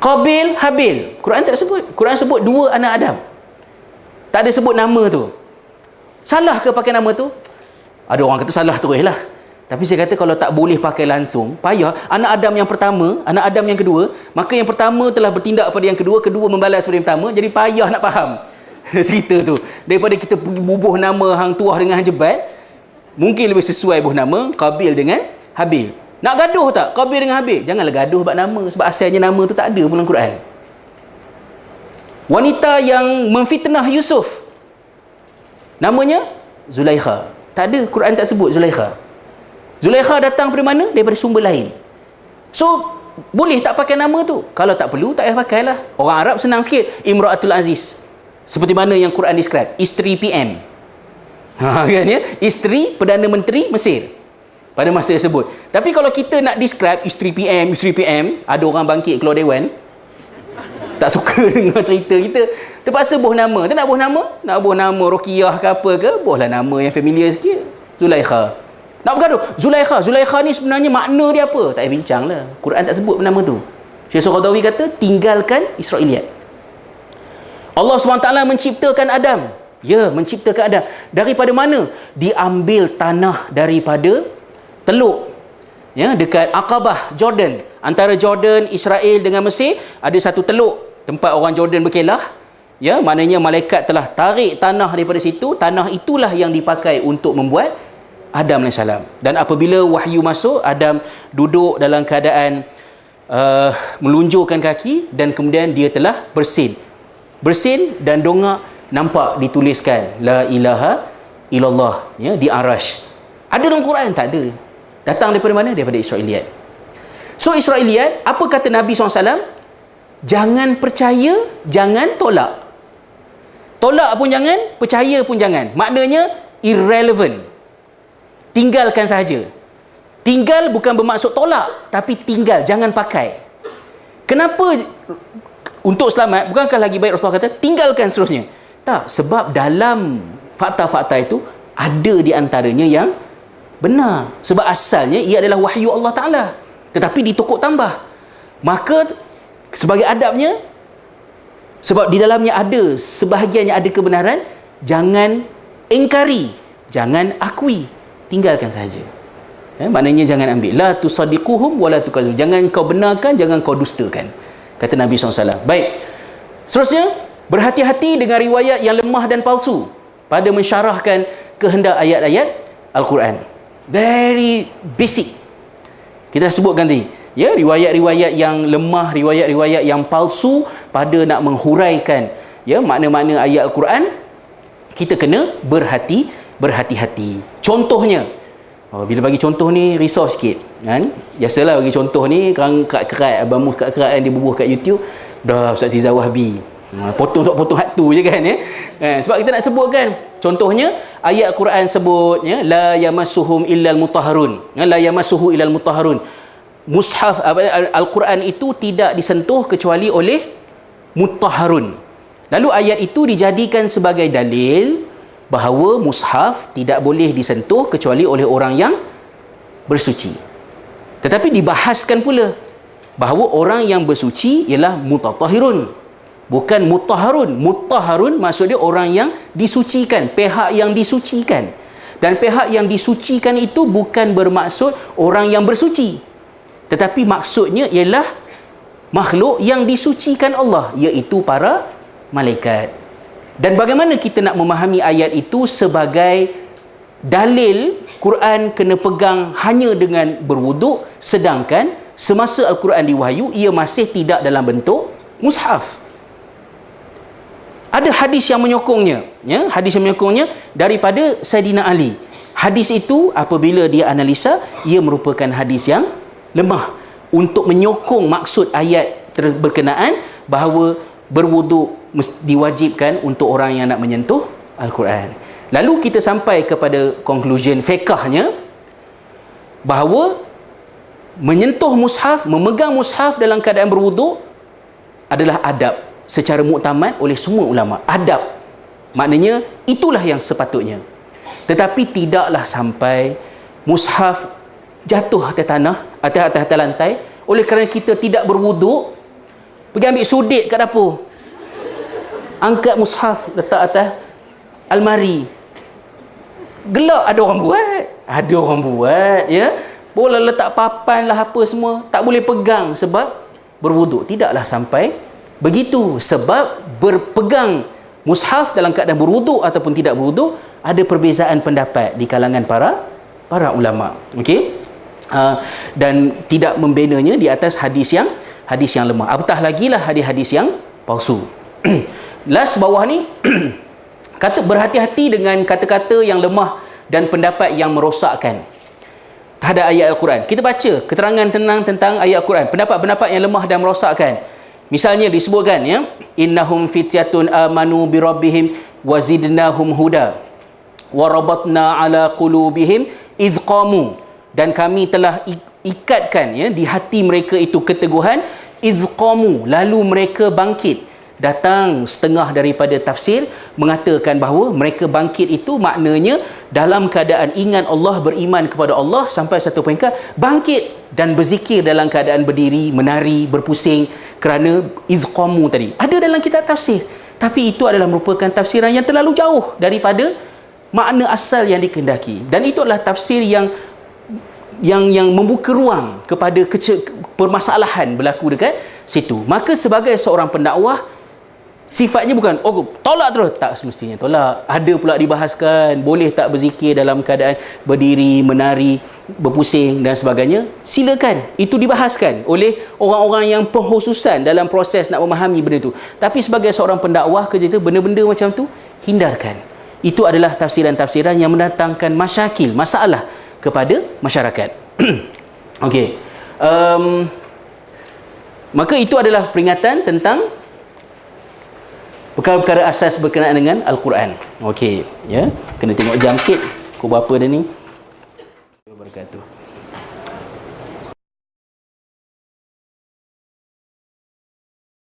Qabil, Habil. Quran tak sebut. Quran sebut 2 anak Adam. Tak ada sebut nama tu. Salah ke pakai nama tu? Ada orang kata salah terus lah. Tapi saya kata kalau tak boleh pakai langsung, payah. Anak Adam yang pertama, anak Adam yang kedua, maka yang pertama telah bertindak pada yang kedua, kedua membalas pada yang pertama, jadi payah nak faham cerita tu. Daripada kita bubuh nama hang tuah dengan hang jebat, mungkin lebih sesuai bubuh nama Qabil dengan Habil. Nak gaduh tak Qabil dengan Habil? Janganlah gaduh bab nama, sebab asalnya nama tu tak ada dalam Quran. Wanita yang memfitnah Yusuf, namanya Zulaikha. Tak ada, Quran tak sebut Zulaikha. Zulaikha datang dari mana? Daripada sumber lain. So boleh tak pakai nama tu? Kalau tak perlu, tak payah pakailah. Orang Arab senang sikit. Imra'atul Aziz, seperti mana yang Quran describe, isteri PM. Kan ya? Isteri Perdana Menteri Mesir pada masa tersebut. Tapi kalau kita nak describe isteri PM, ada orang bangkit keluar dewan, tak suka dengar cerita kita, terpaksa buh nama. Tak nak buh nama? Nak buh nama Rokiyah ke apa ke? Buhlah nama yang familiar sikit. Zulaikha. Nak bergaduh? Zulaikha ni sebenarnya makna dia apa? Tak payah bincang lah. Quran tak sebut nama tu. Syekh Qaradawi kata, tinggalkan Israiliyat. Allah SWT menciptakan Adam. Ya, menciptakan Adam. Daripada mana? Diambil tanah daripada teluk. Ya, dekat Aqabah, Jordan. Antara Jordan, Israel dengan Mesir, ada satu teluk tempat orang Jordan berkelah. Ya, maknanya malaikat telah tarik tanah daripada situ. Tanah itulah yang dipakai untuk membuat Adam AS. Dan apabila wahyu masuk, Adam duduk dalam keadaan melunjurkan kaki, dan kemudian dia telah bersin dan dongak, nampak dituliskan la ilaha illallah, ya, di arash. Ada dalam Quran? Tak ada. Datang daripada mana? Daripada Israiliyat. So Israiliyat, apa kata Nabi SAW? Jangan percaya, jangan tolak. Tolak pun jangan, percaya pun jangan. Maknanya irrelevant. Tinggalkan sahaja. Tinggal bukan bermaksud tolak, tapi tinggal, jangan pakai. Kenapa? Untuk selamat, bukankah lagi baik Rasulullah kata tinggalkan seterusnya? Tak, sebab dalam fakta-fakta itu ada di antaranya yang benar. Sebab asalnya ia adalah wahyu Allah Ta'ala, tetapi ditokok tambah. Maka sebagai adabnya, sebab di dalamnya ada sebahagiannya ada kebenaran, jangan ingkari, jangan akui, tinggalkan sahaja. Maknanya jangan ambil. La tusaddiquhum wa la tukadzib. Jangan kau benarkan, jangan kau dustakan, kata Nabi SAW. Baik. Seterusnya, berhati-hati dengan riwayat yang lemah dan palsu pada mensyarahkan kehendak ayat-ayat Al-Quran. Very basic. Kita dah sebutkan tadi. Ya, riwayat-riwayat yang lemah, riwayat-riwayat yang palsu pada nak menghuraikan, ya, makna-makna ayat Al-Quran, kita kena berhati-hati. Contohnya, bila bagi contoh ni risau sikit, kan? Biasalah bagi contoh ni, kerat-kerat, abang mus kerat-kerat yang dibubuh kat YouTube, dah Ustaz Zizah Wahbi, potong hak tu je kan, ya? Sebab kita nak sebutkan, contohnya ayat Quran sebut, ya, la yamassuhum illal mutahharun, ya, la yamassuhu illal mutahharun. Mushaf Al-Quran itu tidak disentuh kecuali oleh mutahharun. Lalu ayat itu dijadikan sebagai dalil bahawa mushaf tidak boleh disentuh kecuali oleh orang yang bersuci. Tetapi dibahaskan pula bahawa orang yang bersuci ialah mutatahhirun, bukan mutahharun. Mutahharun maksud dia orang yang disucikan, pihak yang disucikan. Dan pihak yang disucikan itu bukan bermaksud orang yang bersuci, tetapi maksudnya ialah makhluk yang disucikan Allah, iaitu para malaikat. Dan bagaimana kita nak memahami ayat itu sebagai dalil Quran kena pegang hanya dengan berwuduk, sedangkan semasa Al-Quran diwahyu ia masih tidak dalam bentuk mushaf. Ada hadis yang menyokongnya, ya, hadis yang menyokongnya daripada Saidina Ali. Hadis itu apabila dia analisa, ia merupakan hadis yang lemah untuk menyokong maksud ayat berkenaan bahawa berwuduk diwajibkan untuk orang yang nak menyentuh Al-Quran. Lalu kita sampai kepada conclusion fiqahnya bahawa menyentuh mushaf, memegang mushaf dalam keadaan berwuduk adalah adab secara muktamad oleh semua ulama. Adab maknanya itulah yang sepatutnya. Tetapi tidaklah sampai mushaf jatuh atas tanah, atas lantai, oleh kerana kita tidak berwuduk, pergi ambil sudik kat dapur, angkat mushaf letak atas almari. Gelak ada orang buat, ya. Boleh letak papan lah apa semua, tak boleh pegang sebab berwuduk. Tidaklah sampai begitu, sebab berpegang mushaf dalam keadaan berwuduk ataupun tidak berwuduk ada perbezaan pendapat di kalangan para ulama. Okey. Dan tidak membenanya di atas hadis yang lemah. Apatah lagi lah hadis-hadis yang palsu. Last bawah ni kata berhati-hati dengan kata-kata yang lemah dan pendapat yang merosakkan terhadap ayat Al-Quran. Kita baca keterangan tentang ayat Al-Quran, pendapat-pendapat yang lemah dan merosakkan. Misalnya disebutkan, ya, innahum fityatun amanu bi rabbihim wa zidnahum huda wa rabatna ala qulubihim idh qamu, dan kami telah ikatkan, ya, di hati mereka itu keteguhan, izqamu, lalu mereka bangkit. Datang setengah daripada tafsir mengatakan bahawa mereka bangkit itu maknanya dalam keadaan ingat Allah, beriman kepada Allah sampai satu peringkat, bangkit dan berzikir dalam keadaan berdiri, menari, berpusing kerana izqamu tadi. Ada dalam kitab tafsir, tapi itu adalah merupakan tafsiran yang terlalu jauh daripada makna asal yang dikehendaki, dan itu adalah tafsir yang membuka ruang kepada permasalahan berlaku dekat situ. Maka sebagai seorang pendakwah, Sifatnya bukan, oh tolak terus. Tak semestinya tolak. Ada pula dibahaskan, boleh tak berzikir dalam keadaan berdiri, menari, berpusing dan sebagainya. Silakan. Itu dibahaskan oleh orang-orang yang pengkhususan dalam proses nak memahami benda tu. Tapi sebagai seorang pendakwah, kerja tu, benda-benda macam tu, hindarkan. Itu adalah tafsiran-tafsiran yang mendatangkan masyakil, masalah kepada masyarakat. Okey. Maka itu adalah peringatan tentang perkara-perkara asas berkenaan dengan Al-Quran. Okey, ya. Kena tengok jam sikit. Pukul berapa dah ni? Wabarakatuh.